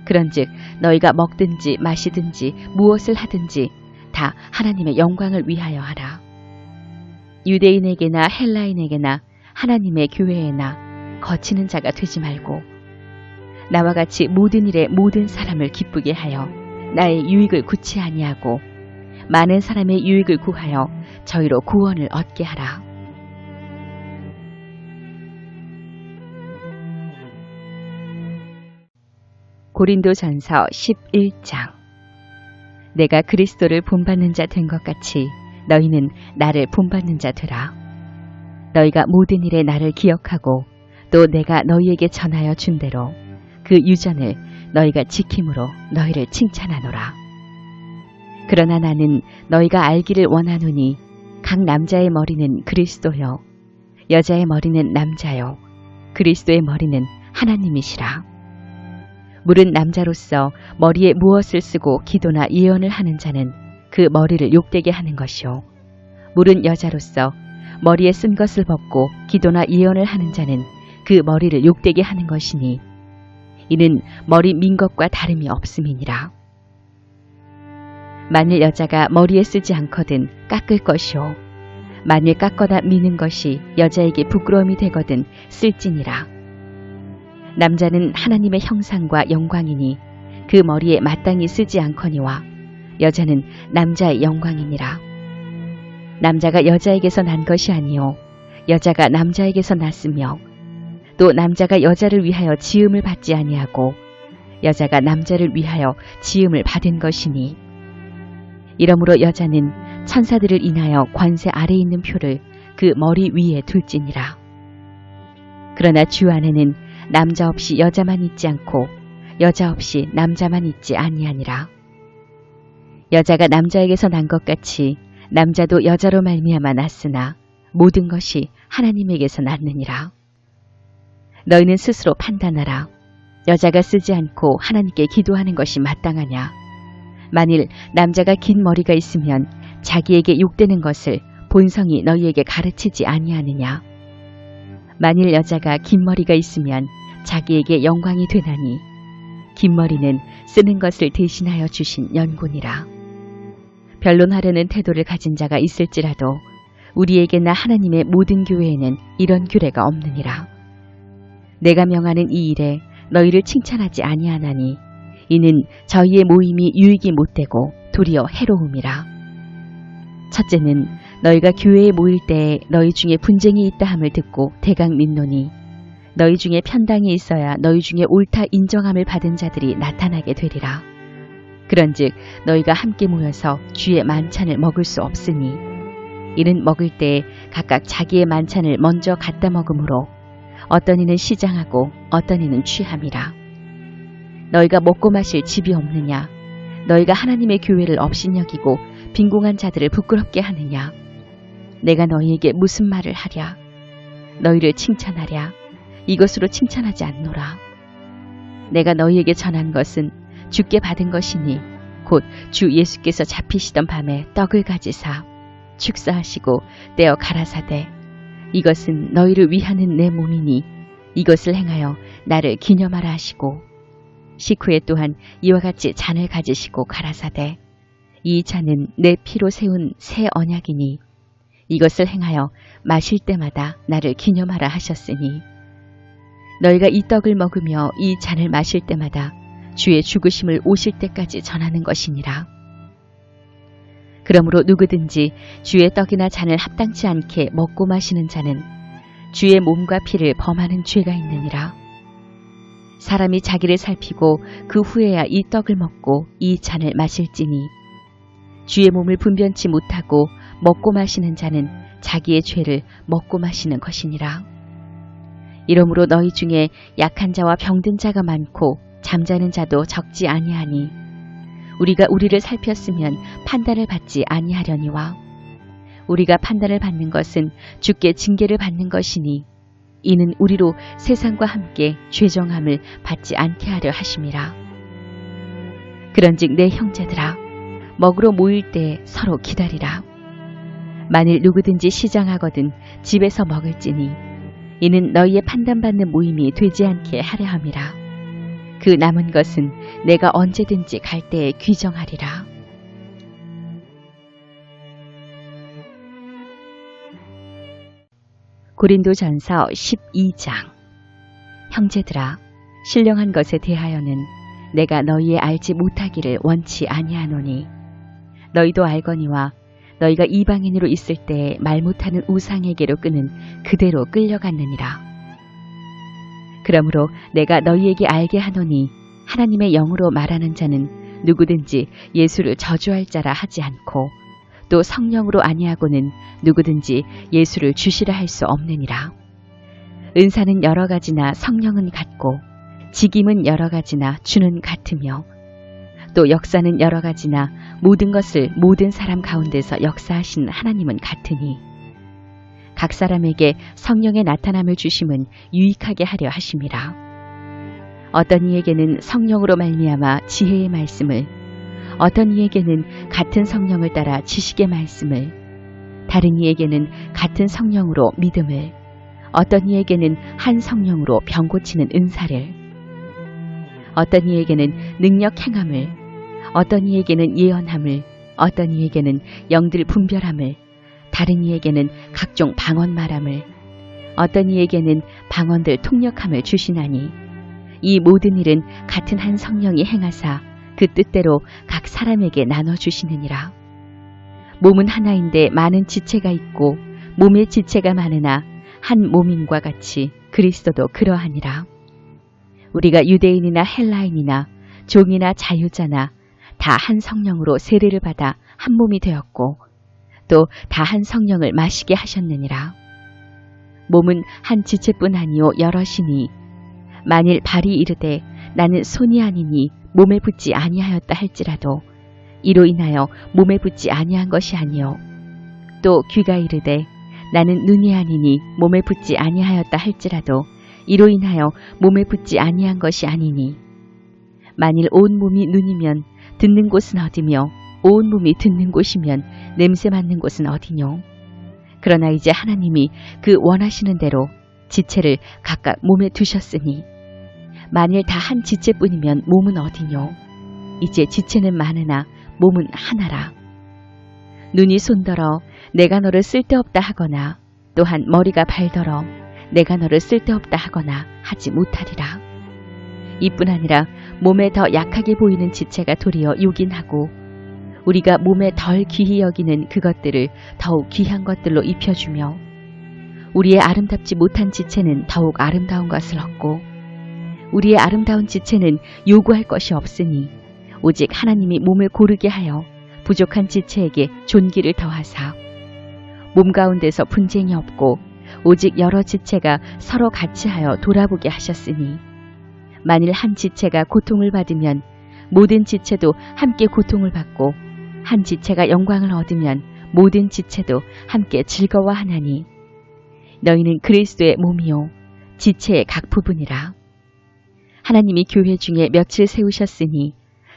그런즉 너희가 먹든지 마시든지 무엇을 하든지 다 하나님의 영광을 위하여 하라. 유대인에게나 헬라인에게나 하나님의 교회에나 거치는 자가 되지 말고 나와 같이 모든 일에 모든 사람을 기쁘게 하여 나의 유익을 구치 아니하고 많은 사람의 유익을 구하여 저희로 구원을 얻게 하라. 고린도전서 11장. 내가 그리스도를 본받는 자 된 것 같이 너희는 나를 본받는 자 되라. 너희가 모든 일에 나를 기억하고 또 내가 너희에게 전하여 준 대로 그 유전을 너희가 지킴으로 너희를 칭찬하노라. 그러나 나는 너희가 알기를 원하노니 각 남자의 머리는 그리스도요 여자의 머리는 남자요 그리스도의 머리는 하나님이시라. 물은 남자로서 머리에 무엇을 쓰고 기도나 예언을 하는 자는 그 머리를 욕되게 하는 것이요 물은 여자로서 머리에 쓴 것을 벗고 기도나 예언을 하는 자는 그 머리를 욕되게 하는 것이니 이는 머리 민 것과 다름이 없음이니라. 만일 여자가 머리에 쓰지 않거든 깎을 것이요 만일 깎거나 미는 것이 여자에게 부끄러움이 되거든 쓸지니라. 남자는 하나님의 형상과 영광이니 그 머리에 마땅히 쓰지 않거니와 여자는 남자의 영광이니라. 남자가 여자에게서 난 것이 아니요 여자가 남자에게서 났으며 또 남자가 여자를 위하여 지음을 받지 아니하고 여자가 남자를 위하여 지음을 받은 것이니 이러므로 여자는 천사들을 인하여 관세 아래에 있는 표를 그 머리 위에 둘지니라. 그러나 주 안에는 남자 없이 여자만 있지 않고 여자 없이 남자만 있지 아니하니라. 여자가 남자에게서 난 것 같이 남자도 여자로 말미암아 났으나 모든 것이 하나님에게서 났느니라. 너희는 스스로 판단하라. 여자가 쓰지 않고 하나님께 기도하는 것이 마땅하냐. 만일 남자가 긴 머리가 있으면 자기에게 욕되는 것을 본성이 너희에게 가르치지 아니하느냐. 만일 여자가 긴 머리가 있으면 자기에게 영광이 되나니 긴 머리는 쓰는 것을 대신하여 주신 연고니라. 변론하려는 태도를 가진 자가 있을지라도 우리에게나 하나님의 모든 교회에는 이런 규례가 없느니라. 내가 명하는 이 일에 너희를 칭찬하지 아니하나니 이는 저희의 모임이 유익이 못되고 도리어 해로움이라. 첫째는 너희가 교회에 모일 때에 너희 중에 분쟁이 있다 함을 듣고 대강 믿노니 너희 중에 편당이 있어야 너희 중에 옳다 인정함을 받은 자들이 나타나게 되리라. 그런즉 너희가 함께 모여서 주의 만찬을 먹을 수 없으니 이는 먹을 때에 각각 자기의 만찬을 먼저 갖다 먹으므로 어떤 이는 시장하고 어떤 이는 취함이라. 너희가 먹고 마실 집이 없느냐? 너희가 하나님의 교회를 업신여기고 빈궁한 자들을 부끄럽게 하느냐? 내가 너희에게 무슨 말을 하랴? 너희를 칭찬하랴? 이것으로 칭찬하지 않노라. 내가 너희에게 전한 것은 주께 받은 것이니 곧 주 예수께서 잡히시던 밤에 떡을 가지사 축사하시고 떼어 가라사대 이것은 너희를 위하는 내 몸이니 이것을 행하여 나를 기념하라 하시고 식후에 또한 이와 같이 잔을 가지시고 가라사대 이 잔은 내 피로 세운 새 언약이니 이것을 행하여 마실 때마다 나를 기념하라 하셨으니 너희가 이 떡을 먹으며 이 잔을 마실 때마다 주의 죽으심을 오실 때까지 전하는 것이니라. 그러므로 누구든지 주의 떡이나 잔을 합당치 않게 먹고 마시는 자는 주의 몸과 피를 범하는 죄가 있느니라. 사람이 자기를 살피고 그 후에야 이 떡을 먹고 이 잔을 마실지니 주의 몸을 분변치 못하고 먹고 마시는 자는 자기의 죄를 먹고 마시는 것이니라. 이러므로 너희 중에 약한 자와 병든 자가 많고 잠자는 자도 적지 아니하니 우리가 우리를 살폈으면 판단을 받지 아니하려니와 우리가 판단을 받는 것은 주께 징계를 받는 것이니 이는 우리로 세상과 함께 죄정함을 받지 않게 하려 하심이라. 그런즉 내 형제들아 먹으러 모일 때 서로 기다리라. 만일 누구든지 시장하거든 집에서 먹을지니 이는 너희의 판단받는 모임이 되지 않게 하려 함이라. 그 남은 것은 내가 언제든지 갈 때에 귀정하리라. 고린도전서 12장. 형제들아 신령한 것에 대하여는 내가 너희의 알지 못하기를 원치 아니하노니 너희도 알거니와 너희가 이방인으로 있을 때 말 못하는 우상에게로 끄는 그대로 끌려갔느니라. 그러므로 내가 너희에게 알게 하노니 하나님의 영으로 말하는 자는 누구든지 예수를 저주할 자라 하지 않고 또 성령으로 아니하고는 누구든지 예수를 주시라 할 수 없느니라. 은사는 여러 가지나 성령은 같고 직임은 여러 가지나 주는 같으며 또 역사는 여러 가지나 모든 것을 모든 사람 가운데서 역사하신 하나님은 같으니 각 사람에게 성령의 나타남을 주심은 유익하게 하려 하심이라. 어떤 이에게는 성령으로 말미암아 지혜의 말씀을, 어떤 이에게는 같은 성령을 따라 지식의 말씀을, 다른 이에게는 같은 성령으로 믿음을, 어떤 이에게는 한 성령으로 병 고치는 은사를, 어떤 이에게는 능력 행함을, 어떤 이에게는 예언함을, 어떤 이에게는 영들 분별함을, 다른 이에게는 각종 방언 말함을, 어떤 이에게는 방언들 통역함을 주시나니 이 모든 일은 같은 한 성령이 행하사 그 뜻대로 각 사람에게 나눠주시느니라. 몸은 하나인데 많은 지체가 있고 몸의 지체가 많으나 한 몸인과 같이 그리스도도 그러하니라. 우리가 유대인이나 헬라인이나 종이나 자유자나 다 한 성령으로 세례를 받아 한 몸이 되었고 또 다 한 성령을 마시게 하셨느니라. 몸은 한 지체뿐 아니요 여럿이니 만일 발이 이르되 나는 손이 아니니 몸에 붙지 아니하였다 할지라도 이로 인하여 몸에 붙지 아니한 것이 아니요 또 귀가 이르되 나는 눈이 아니니 몸에 붙지 아니하였다 할지라도 이로 인하여 몸에 붙지 아니한 것이 아니니 만일 온 몸이 눈이면 듣는 곳은 어디며 온 몸이 듣는 곳이면 냄새 맡는 곳은 어디뇨. 그러나 이제 하나님이 그 원하시는 대로 지체를 각각 몸에 두셨으니 만일 다 한 지체뿐이면 몸은 어디뇨. 이제 지체는 많으나 몸은 하나라. 눈이 손더러 내가 너를 쓸데없다 하거나 또한 머리가 발더러 내가 너를 쓸데없다 하거나 하지 못하리라. 이뿐 아니라 몸에 더 약하게 보이는 지체가 도리어 요긴하고 우리가 몸에 덜 귀히 여기는 그것들을 더욱 귀한 것들로 입혀주며 우리의 아름답지 못한 지체는 더욱 아름다운 것을 얻고 우리의 아름다운 지체는 요구할 것이 없으니 오직 하나님이 몸을 고르게 하여 부족한 지체에게 존귀를 더하사 몸 가운데서 분쟁이 없고 오직 여러 지체가 서로 같이 하여 돌아보게 하셨으니 만일 한 지체가 고통을 받으면 모든 지체도 함께 고통을 받고 한 지체가 영광을 얻으면 모든 지체도 함께 즐거워하나니 너희는 그리스도의 몸이요 지체의 각 부분이라. 하나님이 교회 중에 몇을 세우셨으니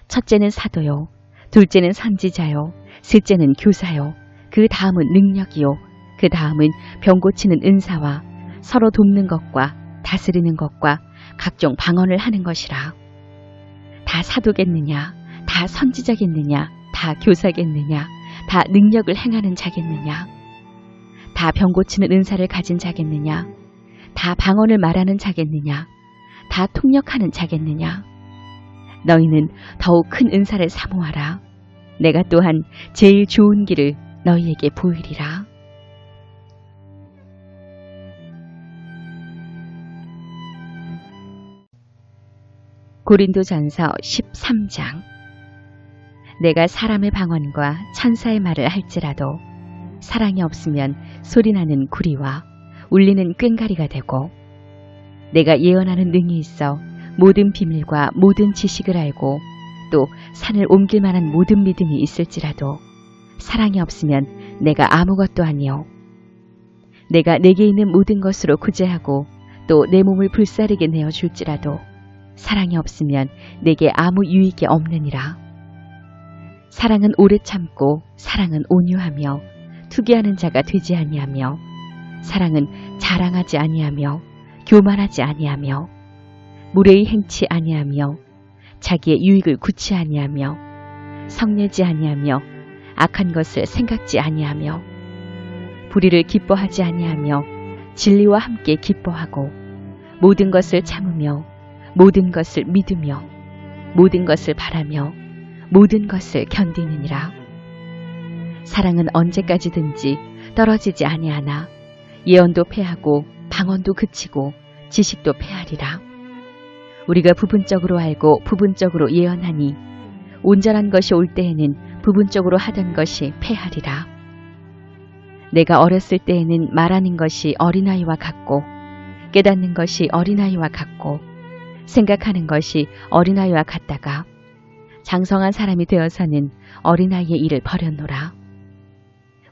첫째는 사도요 둘째는 선지자요 셋째는 교사요 그 다음은 능력이요 그 다음은 병 고치는 은사와 서로 돕는 것과 다스리는 것과 각종 방언을 하는 것이라. 다 사도겠느냐 다 선지자겠느냐 다 교사겠느냐 다 능력을 행하는 자겠느냐 다 병 고치는 은사를 가진 자겠느냐 다 방언을 말하는 자겠느냐 다 통역하는 자겠느냐. 너희는 더욱 큰 은사를 사모하라. 내가 또한 제일 좋은 길을 너희에게 보이리라. 고린도전서 13장. 내가 사람의 방언과 천사의 말을 할지라도 사랑이 없으면 소리나는 구리와 울리는 꽹과리가 되고 내가 예언하는 능이 있어 모든 비밀과 모든 지식을 알고 또 산을 옮길 만한 모든 믿음이 있을지라도 사랑이 없으면 내가 아무것도 아니요. 내가 내게 있는 모든 것으로 구제하고 또 내 몸을 불사르게 내어줄지라도 사랑이 없으면 내게 아무 유익이 없느니라. 사랑은 오래 참고 사랑은 온유하며 투기하는 자가 되지 아니하며 사랑은 자랑하지 아니하며 교만하지 아니하며 무례히 행치 아니하며 자기의 유익을 구치 아니하며 성내지 아니하며 악한 것을 생각지 아니하며 불의를 기뻐하지 아니하며 진리와 함께 기뻐하고 모든 것을 참으며 모든 것을 믿으며 모든 것을 바라며 모든 것을 견디느니라. 사랑은 언제까지든지 떨어지지 아니하나 예언도 패하고 방언도 그치고 지식도 패하리라. 우리가 부분적으로 알고 부분적으로 예언하니 온전한 것이 올 때에는 부분적으로 하던 것이 패하리라. 내가 어렸을 때에는 말하는 것이 어린아이와 같고 깨닫는 것이 어린아이와 같고 생각하는 것이 어린아이와 같다가 장성한 사람이 되어서는 어린아이의 일을 버렸노라.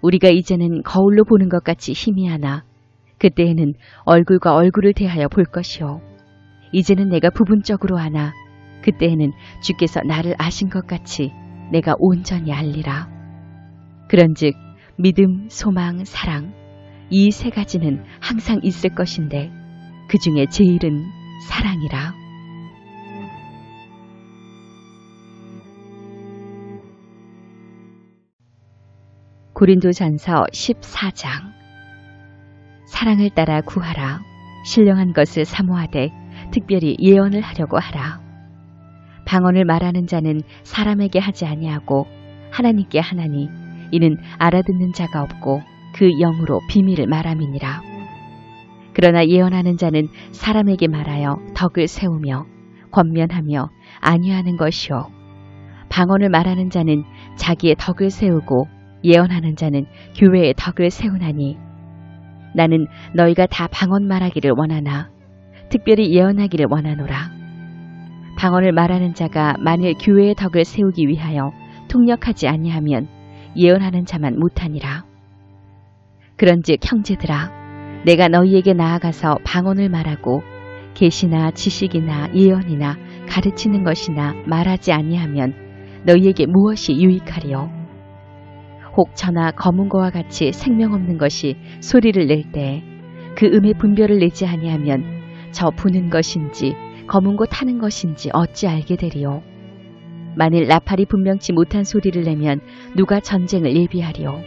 우리가 이제는 거울로 보는 것 같이 희미하나 그때에는 얼굴과 얼굴을 대하여 볼 것이요. 이제는 내가 부분적으로 아나 그때에는 주께서 나를 아신 것 같이 내가 온전히 알리라. 그런즉 믿음, 소망, 사랑 이 세 가지는 항상 있을 것인데 그 중에 제일은 사랑이라. 고린도전서 14장. 사랑을 따라 구하라. 신령한 것을 사모하되 특별히 예언을 하려고 하라. 방언을 말하는 자는 사람에게 하지 아니하고 하나님께 하나니 이는 알아듣는 자가 없고 그 영으로 비밀을 말함이니라. 그러나 예언하는 자는 사람에게 말하여 덕을 세우며 권면하며 안위하는 것이요. 방언을 말하는 자는 자기의 덕을 세우고 예언하는 자는 교회의 덕을 세우나니 나는 너희가 다 방언 말하기를 원하나 특별히 예언하기를 원하노라. 방언을 말하는 자가 만일 교회의 덕을 세우기 위하여 통역하지 아니하면 예언하는 자만 못하니라. 그런즉 형제들아, 내가 너희에게 나아가서 방언을 말하고 계시나 지식이나 예언이나 가르치는 것이나 말하지 아니하면 너희에게 무엇이 유익하리요? 혹 저나 검은 거와 같이 생명 없는 것이 소리를 낼 때 그 음의 분별을 내지 아니하면 저 부는 것인지 검은 거 타는 것인지 어찌 알게 되리요? 만일 나팔이 분명치 못한 소리를 내면 누가 전쟁을 예비하리요?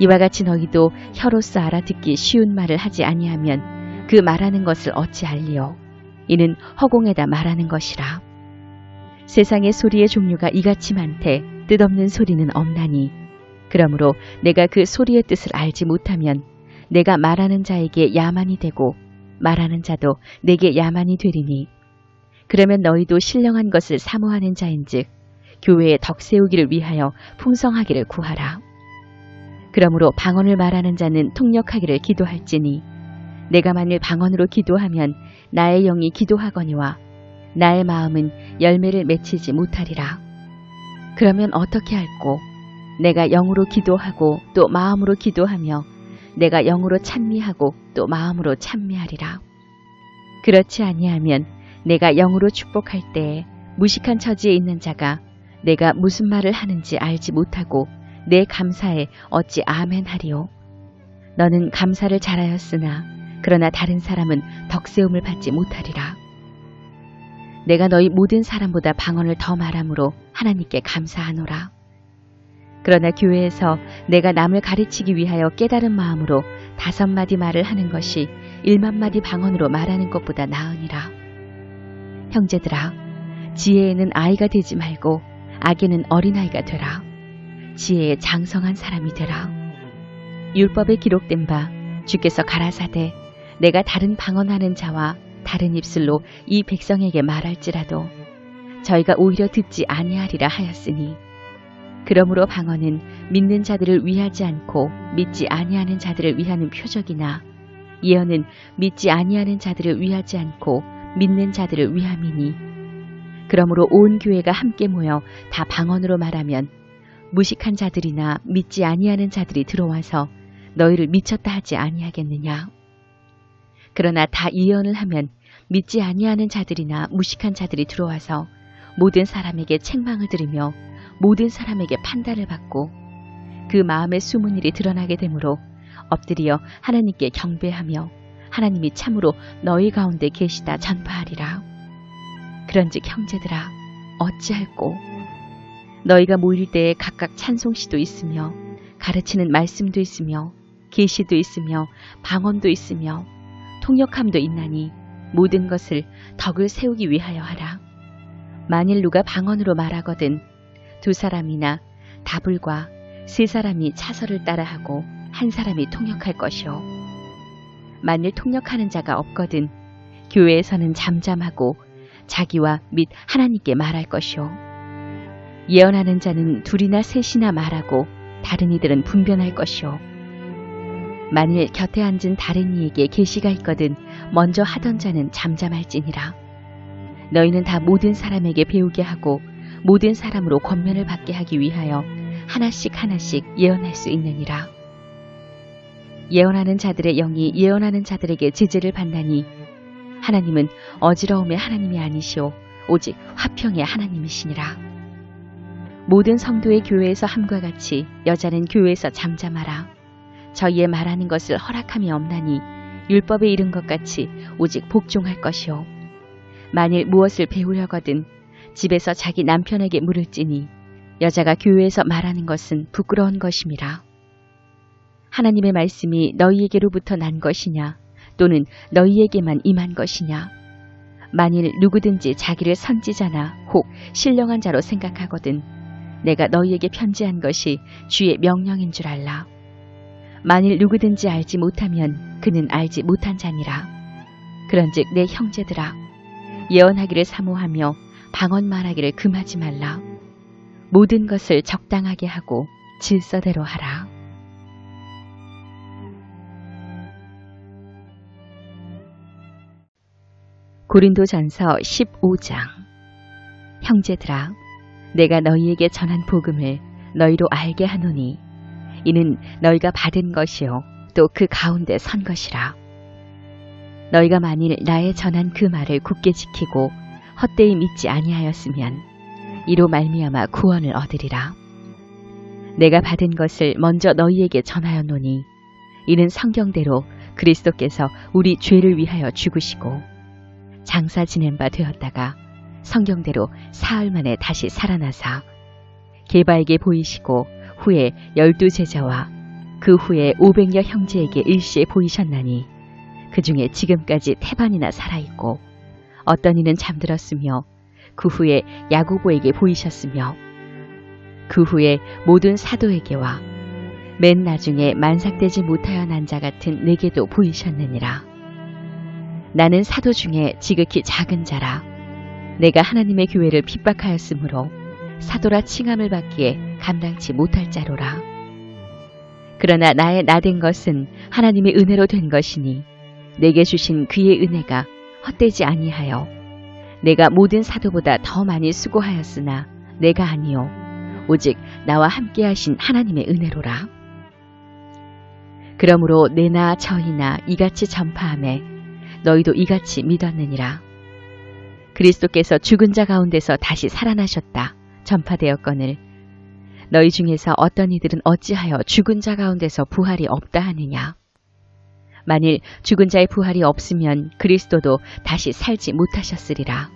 이와 같이 너희도 혀로서 알아듣기 쉬운 말을 하지 아니하면 그 말하는 것을 어찌 알리요? 이는 허공에다 말하는 것이라. 세상의 소리의 종류가 이같이 많되 뜻없는 소리는 없나니 그러므로 내가 그 소리의 뜻을 알지 못하면 내가 말하는 자에게 야만이 되고 말하는 자도 내게 야만이 되리니 그러면 너희도 신령한 것을 사모하는 자인즉 교회의 덕 세우기를 위하여 풍성하기를 구하라. 그러므로 방언을 말하는 자는 통역하기를 기도할지니 내가 만일 방언으로 기도하면 나의 영이 기도하거니와 나의 마음은 열매를 맺히지 못하리라. 그러면 어떻게 할꼬? 내가 영으로 기도하고 또 마음으로 기도하며 내가 영으로 찬미하고 또 마음으로 찬미하리라. 그렇지 아니하면 내가 영으로 축복할 때에 무식한 처지에 있는 자가 내가 무슨 말을 하는지 알지 못하고 내 감사에 어찌 아멘 하리요. 너는 감사를 잘하였으나 그러나 다른 사람은 덕세움을 받지 못하리라. 내가 너희 모든 사람보다 방언을 더 말함으로 하나님께 감사하노라. 그러나 교회에서 내가 남을 가르치기 위하여 깨달은 마음으로 5마디 말을 하는 것이 1만마디 방언으로 말하는 것보다 나으니라. 형제들아, 지혜에는 아이가 되지 말고 악에는 어린아이가 되라. 지혜에 장성한 사람이 되라. 율법에 기록된 바 주께서 가라사대 내가 다른 방언하는 자와 다른 입술로 이 백성에게 말할지라도 저희가 오히려 듣지 아니하리라 하였으니 그러므로 방언은 믿는 자들을 위하지 않고 믿지 아니하는 자들을 위하는 표적이나 예언은 믿지 아니하는 자들을 위하지 않고 믿는 자들을 위함이니 그러므로 온 교회가 함께 모여 다 방언으로 말하면 무식한 자들이나 믿지 아니하는 자들이 들어와서 너희를 미쳤다 하지 아니하겠느냐. 그러나 다 예언을 하면 믿지 아니하는 자들이나 무식한 자들이 들어와서 모든 사람에게 책망을 들으며 모든 사람에게 판단을 받고 그 마음의 숨은 일이 드러나게 되므로 엎드려 하나님께 경배하며 하나님이 참으로 너희 가운데 계시다 전파하리라. 그런즉 형제들아 어찌할꼬? 너희가 모일 때에 각각 찬송시도 있으며 가르치는 말씀도 있으며 계시도 있으며 방언도 있으며 통역함도 있나니 모든 것을 덕을 세우기 위하여 하라. 만일 누가 방언으로 말하거든 2사람이나 다불과 3사람이 차서를 따라하고 1사람이 통역할 것이요. 만일 통역하는 자가 없거든 교회에서는 잠잠하고 자기와 및 하나님께 말할 것이요. 예언하는 자는 2이나 3이나 말하고 다른 이들은 분변할 것이요. 만일 곁에 앉은 다른 이에게 계시가 있거든 먼저 하던 자는 잠잠할지니라. 너희는 다 모든 사람에게 배우게 하고 모든 사람으로 권면을 받게 하기 위하여 하나씩 예언할 수 있느니라. 예언하는 자들의 영이 예언하는 자들에게 제재를 받나니 하나님은 어지러움의 하나님이 아니시오 오직 화평의 하나님이시니라. 모든 성도의 교회에서 함과 같이 여자는 교회에서 잠잠하라. 저희의 말하는 것을 허락함이 없나니 율법에 이른 것 같이 오직 복종할 것이요. 만일 무엇을 배우려거든 집에서 자기 남편에게 물을지니 여자가 교회에서 말하는 것은 부끄러운 것임이라. 하나님의 말씀이 너희에게로부터 난 것이냐 또는 너희에게만 임한 것이냐. 만일 누구든지 자기를 선지자나 혹 신령한 자로 생각하거든 내가 너희에게 편지한 것이 주의 명령인 줄 알라. 만일 누구든지 알지 못하면 그는 알지 못한 자니라. 그런즉 내 형제들아 예언하기를 사모하며 방언 말하기를 금하지 말라. 모든 것을 적당하게 하고 질서대로 하라. 고린도전서 15장. 형제들아 내가 너희에게 전한 복음을 너희로 알게 하노니 이는 너희가 받은 것이요 또 그 가운데 선 것이라. 너희가 만일 나의 전한 그 말을 굳게 지키고 헛되이 믿지 아니하였으면 이로 말미암아 구원을 얻으리라. 내가 받은 것을 먼저 너희에게 전하였노니 이는 성경대로 그리스도께서 우리 죄를 위하여 죽으시고 장사 지낸 바 되었다가 성경대로 사흘 만에 다시 살아나사 게바에게 보이시고 후에 12제자와 그 후에 500여 형제에게 일시에 보이셨나니 그 중에 지금까지 태반이나 살아있고 어떤 이는 잠들었으며 그 후에 야고보에게 보이셨으며 그 후에 모든 사도에게와 맨 나중에 만삭되지 못하여 난 자 같은 내게도 보이셨느니라. 나는 사도 중에 지극히 작은 자라. 내가 하나님의 교회를 핍박하였으므로 사도라 칭함을 받기에 감당치 못할 자로라. 그러나 나의 나된 것은 하나님의 은혜로 된 것이니 내게 주신 그의 은혜가 헛되지 아니하여 내가 모든 사도보다 더 많이 수고하였으나 내가 아니요 오직 나와 함께 하신 하나님의 은혜로라. 그러므로 내나 저희나 이같이 전파하매 너희도 이같이 믿었느니라. 그리스도께서 죽은 자 가운데서 다시 살아나셨다 전파되었거늘 너희 중에서 어떤 이들은 어찌하여 죽은 자 가운데서 부활이 없다 하느냐. 만일 죽은 자의 부활이 없으면 그리스도도 다시 살지 못하셨으리라.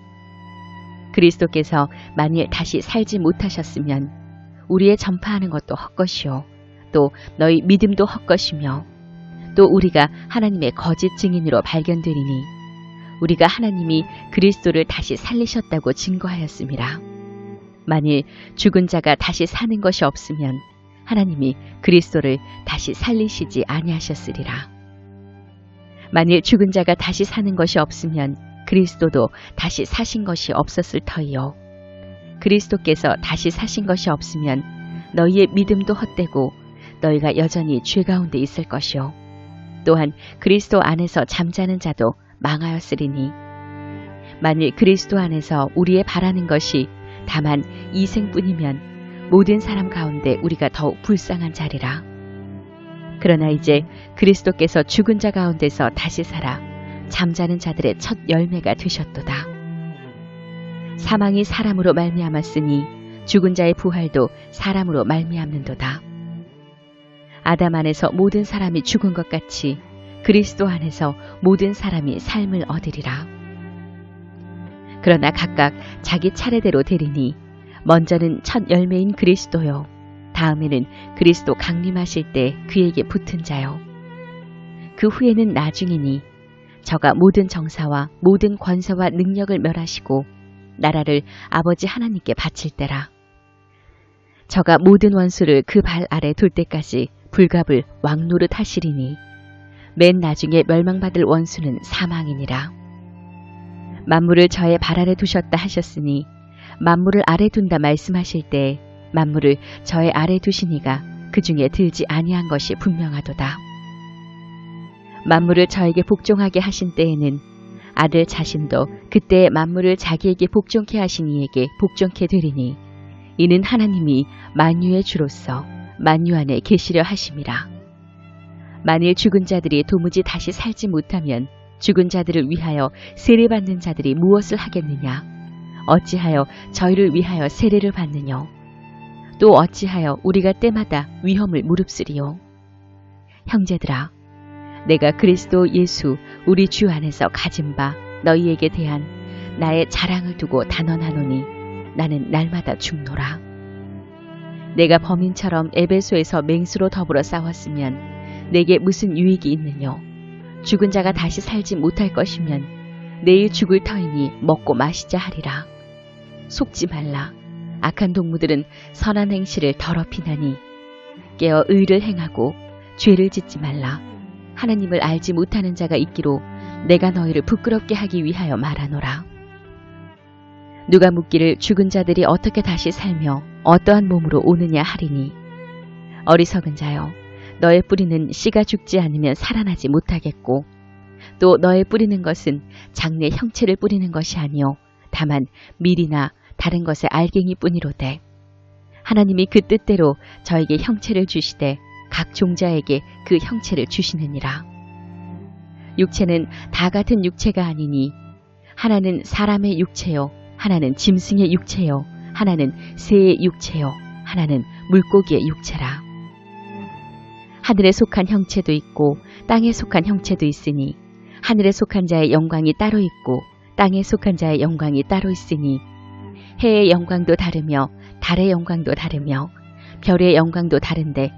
그리스도께서 만일 다시 살지 못하셨으면 우리의 전파하는 것도 헛것이요 또 너희 믿음도 헛것이며 또 우리가 하나님의 거짓 증인으로 발견되리니 우리가 하나님이 그리스도를 다시 살리셨다고 증거하였음이라. 만일 죽은 자가 다시 사는 것이 없으면 하나님이 그리스도를 다시 살리시지 아니하셨으리라. 만일 죽은 자가 다시 사는 것이 없으면 그리스도도 다시 사신 것이 없었을 터이요. 그리스도께서 다시 사신 것이 없으면 너희의 믿음도 헛되고 너희가 여전히 죄 가운데 있을 것이요. 또한 그리스도 안에서 잠자는 자도 망하였으리니 만일 그리스도 안에서 우리의 바라는 것이 다만 이생뿐이면 모든 사람 가운데 우리가 더욱 불쌍한 자리라. 그러나 이제 그리스도께서 죽은 자 가운데서 다시 살아 잠자는 자들의 첫 열매가 되셨도다. 사망이 사람으로 말미암았으니 죽은 자의 부활도 사람으로 말미암는도다. 아담 안에서 모든 사람이 죽은 것 같이 그리스도 안에서 모든 사람이 삶을 얻으리라. 그러나 각각 자기 차례대로 되리니 먼저는 첫 열매인 그리스도요 다음에는 그리스도 강림하실 때 그에게 붙은 자요 그 후에는 나중이니 저가 모든 정사와 모든 권세와 능력을 멸하시고 나라를 아버지 하나님께 바칠 때라. 저가 모든 원수를 그 발 아래 둘 때까지 불갑을 왕노릇 하시리니 맨 나중에 멸망받을 원수는 사망이니라. 만물을 저의 발 아래 두셨다 하셨으니 만물을 아래 둔다 말씀하실 때 만물을 저의 아래 두시니가 그 중에 들지 아니한 것이 분명하도다. 만물을 저에게 복종하게 하신 때에는 아들 자신도 그때 만물을 자기에게 복종케 하신 이에게 복종케 되리니 이는 하나님이 만유의 주로서 만유 안에 계시려 하심이라. 만일 죽은 자들이 도무지 다시 살지 못하면 죽은 자들을 위하여 세례받는 자들이 무엇을 하겠느냐? 어찌하여 저희를 위하여 세례를 받느냐? 또 어찌하여 우리가 때마다 위험을 무릅쓰리요? 형제들아, 내가 그리스도 예수 우리 주 안에서 가진 바 너희에게 대한 나의 자랑을 두고 단언하노니 나는 날마다 죽노라. 내가 범인처럼 에베소에서 맹수로 더불어 싸웠으면 내게 무슨 유익이 있느뇨? 죽은 자가 다시 살지 못할 것이면 내일 죽을 터이니 먹고 마시자 하리라. 속지 말라. 악한 동무들은 선한 행실을 더럽히나니 깨어 의를 행하고 죄를 짓지 말라. 하나님을 알지 못하는 자가 있기로 내가 너희를 부끄럽게 하기 위하여 말하노라. 누가 묻기를 죽은 자들이 어떻게 다시 살며 어떠한 몸으로 오느냐 하리니 어리석은 자여 너의 뿌리는 씨가 죽지 않으면 살아나지 못하겠고 또 너의 뿌리는 것은 장래 형체를 뿌리는 것이 아니요 다만 밀이나 다른 것의 알갱이 뿐이로되 하나님이 그 뜻대로 저에게 형체를 주시되 각 종자에게 그 형체를 주시느니라. 육체는 다 같은 육체가 아니니 하나는 사람의 육체요 하나는 짐승의 육체요 하나는 새의 육체요 하나는 물고기의 육체라. 하늘에 속한 형체도 있고 땅에 속한 형체도 있으니 하늘에 속한 자의 영광이 따로 있고 땅에 속한 자의 영광이 따로 있으니 해의 영광도 다르며 달의 영광도 다르며 별의 영광도 다른데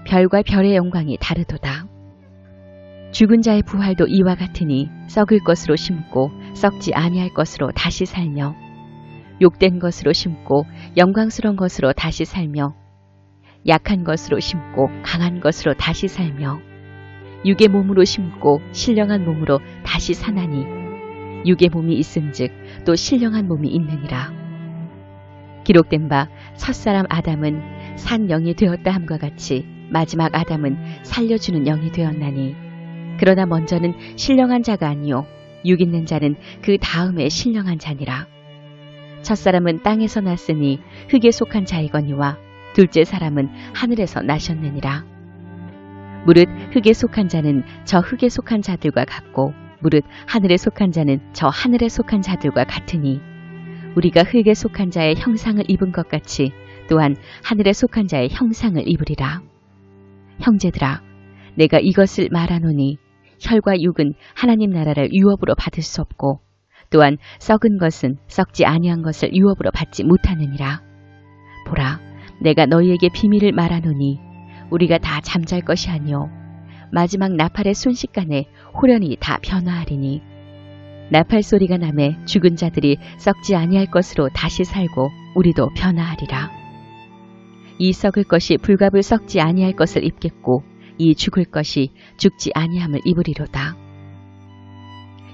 별과 별의 영광이 다르도다. 죽은 자의 부활도 이와 같으니 썩을 것으로 심고 썩지 아니할 것으로 다시 살며 욕된 것으로 심고 영광스러운 것으로 다시 살며 약한 것으로 심고 강한 것으로 다시 살며 육의 몸으로 심고 신령한 몸으로 다시 사나니 육의 몸이 있은즉 또 신령한 몸이 있느니라. 기록된 바 첫사람 아담은 산 영이 되었다 함과 같이 마지막 아담은 살려주는 영이 되었나니 그러나 먼저는 신령한 자가 아니요 육 있는 자는 그 다음에 신령한 자니라. 첫사람은 땅에서 났으니 흙에 속한 자이거니와 둘째 사람은 하늘에서 나셨느니라. 무릇 흙에 속한 자는 저 흙에 속한 자들과 같고 무릇 하늘에 속한 자는 저 하늘에 속한 자들과 같으니 우리가 흙에 속한 자의 형상을 입은 것 같이 또한 하늘에 속한 자의 형상을 입으리라. 형제들아, 내가 이것을 말하노니 혈과 육은 하나님 나라를 유업으로 받을 수 없고 또한 썩은 것은 썩지 아니한 것을 유업으로 받지 못하느니라. 보라, 내가 너희에게 비밀을 말하노니 우리가 다 잠잘 것이 아니요 마지막 나팔의 순식간에 호련히 다 변화하리니 나팔 소리가 나매 죽은 자들이 썩지 아니할 것으로 다시 살고 우리도 변화하리라. 이 썩을 것이 불갑을 썩지 아니할 것을 입겠고 이 죽을 것이 죽지 아니함을 입으리로다.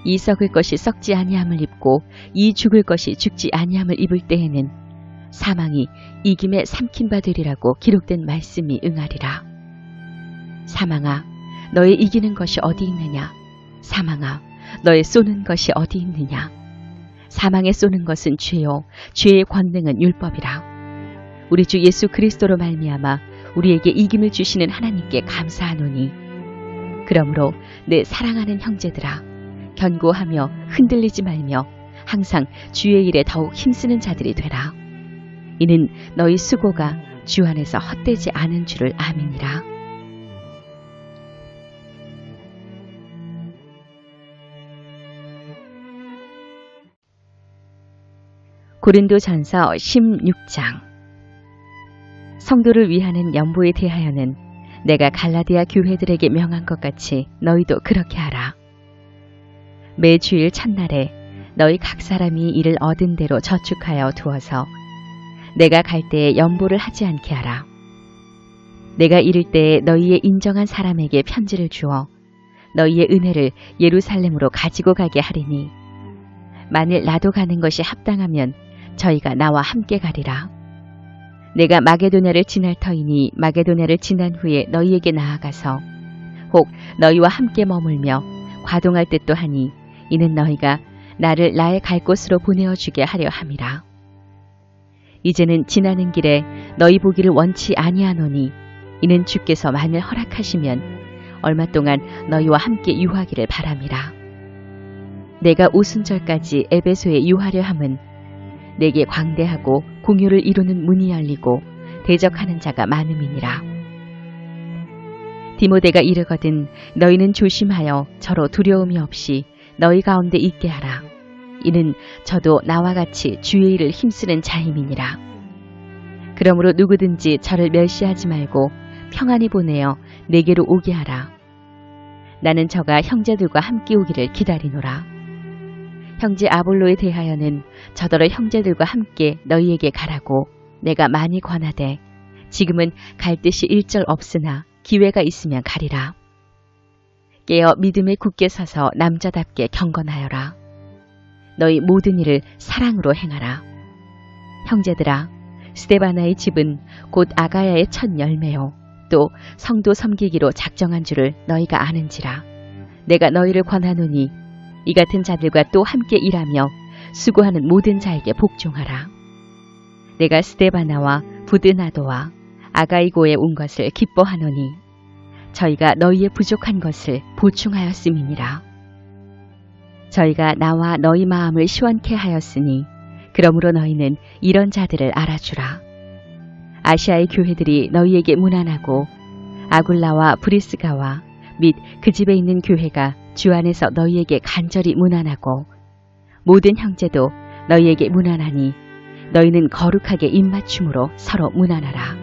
이 썩을 것이 썩지 아니함을 입고 이 죽을 것이 죽지 아니함을 입을 때에는 사망이 이김에 삼킨 바 되리라고 기록된 말씀이 응하리라. 사망아, 너의 이기는 것이 어디 있느냐? 사망아, 너의 쏘는 것이 어디 있느냐? 사망에 쏘는 것은 죄요, 죄의 권능은 율법이라. 우리 주 예수 그리스도로 말미암아 우리에게 이김을 주시는 하나님께 감사하노니 그러므로 내 사랑하는 형제들아, 견고하며 흔들리지 말며 항상 주의 일에 더욱 힘쓰는 자들이 되라. 이는 너희 수고가 주 안에서 헛되지 않은 줄을 아미니라. 고린도전서 16장. 성도를 위하는 연보에 대하여는 내가 갈라디아 교회들에게 명한 것 같이 너희도 그렇게 하라. 매 주일 첫날에 너희 각 사람이 이를 얻은 대로 저축하여 두어서 내가 갈 때에 연보를 하지 않게 하라. 내가 이를 때에 너희의 인정한 사람에게 편지를 주어 너희의 은혜를 예루살렘으로 가지고 가게 하리니 만일 나도 가는 것이 합당하면 저희가 나와 함께 가리라. 내가 마게도냐를 지날 터이니 마게도냐를 지난 후에 너희에게 나아가서 혹 너희와 함께 머물며 과동할 듯도 하니 이는 너희가 나를 나의 갈 곳으로 보내어 주게 하려 함이라. 이제는 지나는 길에 너희 보기를 원치 아니하노니 이는 주께서 만일 허락하시면 얼마 동안 너희와 함께 유하기를 바람이라. 내가 오순절까지 에베소에 유하려 함은 내게 광대하고 공유를 이루는 문이 열리고 대적하는 자가 많음이니라. 디모데가 이르거든 너희는 조심하여 저로 두려움이 없이 너희 가운데 있게 하라. 이는 저도 나와 같이 주의 일을 힘쓰는 자임이니라. 그러므로 누구든지 저를 멸시하지 말고 평안히 보내어 내게로 오게 하라. 나는 저가 형제들과 함께 오기를 기다리노라. 형제 아볼로에 대하여는 저더러 형제들과 함께 너희에게 가라고 내가 많이 권하되 지금은 갈 뜻이 일절 없으나 기회가 있으면 가리라. 깨어 믿음에 굳게 서서 남자답게 경건하여라. 너희 모든 일을 사랑으로 행하라. 형제들아, 스데바나의 집은 곧 아가야의 첫 열매요 또 성도 섬기기로 작정한 줄을 너희가 아는지라. 내가 너희를 권하노니 이 같은 자들과 또 함께 일하며 수고하는 모든 자에게 복종하라. 내가 스데바나와 부드나도와 아가이고에 온 것을 기뻐하노니 저희가 너희의 부족한 것을 보충하였음이니라. 저희가 나와 너희 마음을 시원케 하였으니 그러므로 너희는 이런 자들을 알아주라. 아시아의 교회들이 너희에게 문안하고 아굴라와 브리스가와 및 그 집에 있는 교회가 주 안에서 너희에게 간절히 문안하고 모든 형제도 너희에게 문안하니 너희는 거룩하게 입맞춤으로 서로 문안하라.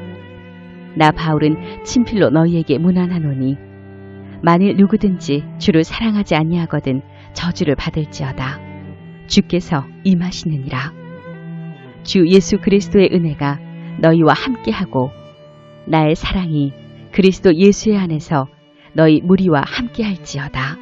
나 바울은 친필로 너희에게 문안하노니 만일 누구든지 주를 사랑하지 아니하거든 저주를 받을지어다. 주께서 임하시느니라. 주 예수 그리스도의 은혜가 너희와 함께하고 나의 사랑이 그리스도 예수의 안에서 너희 무리와 함께할지어다.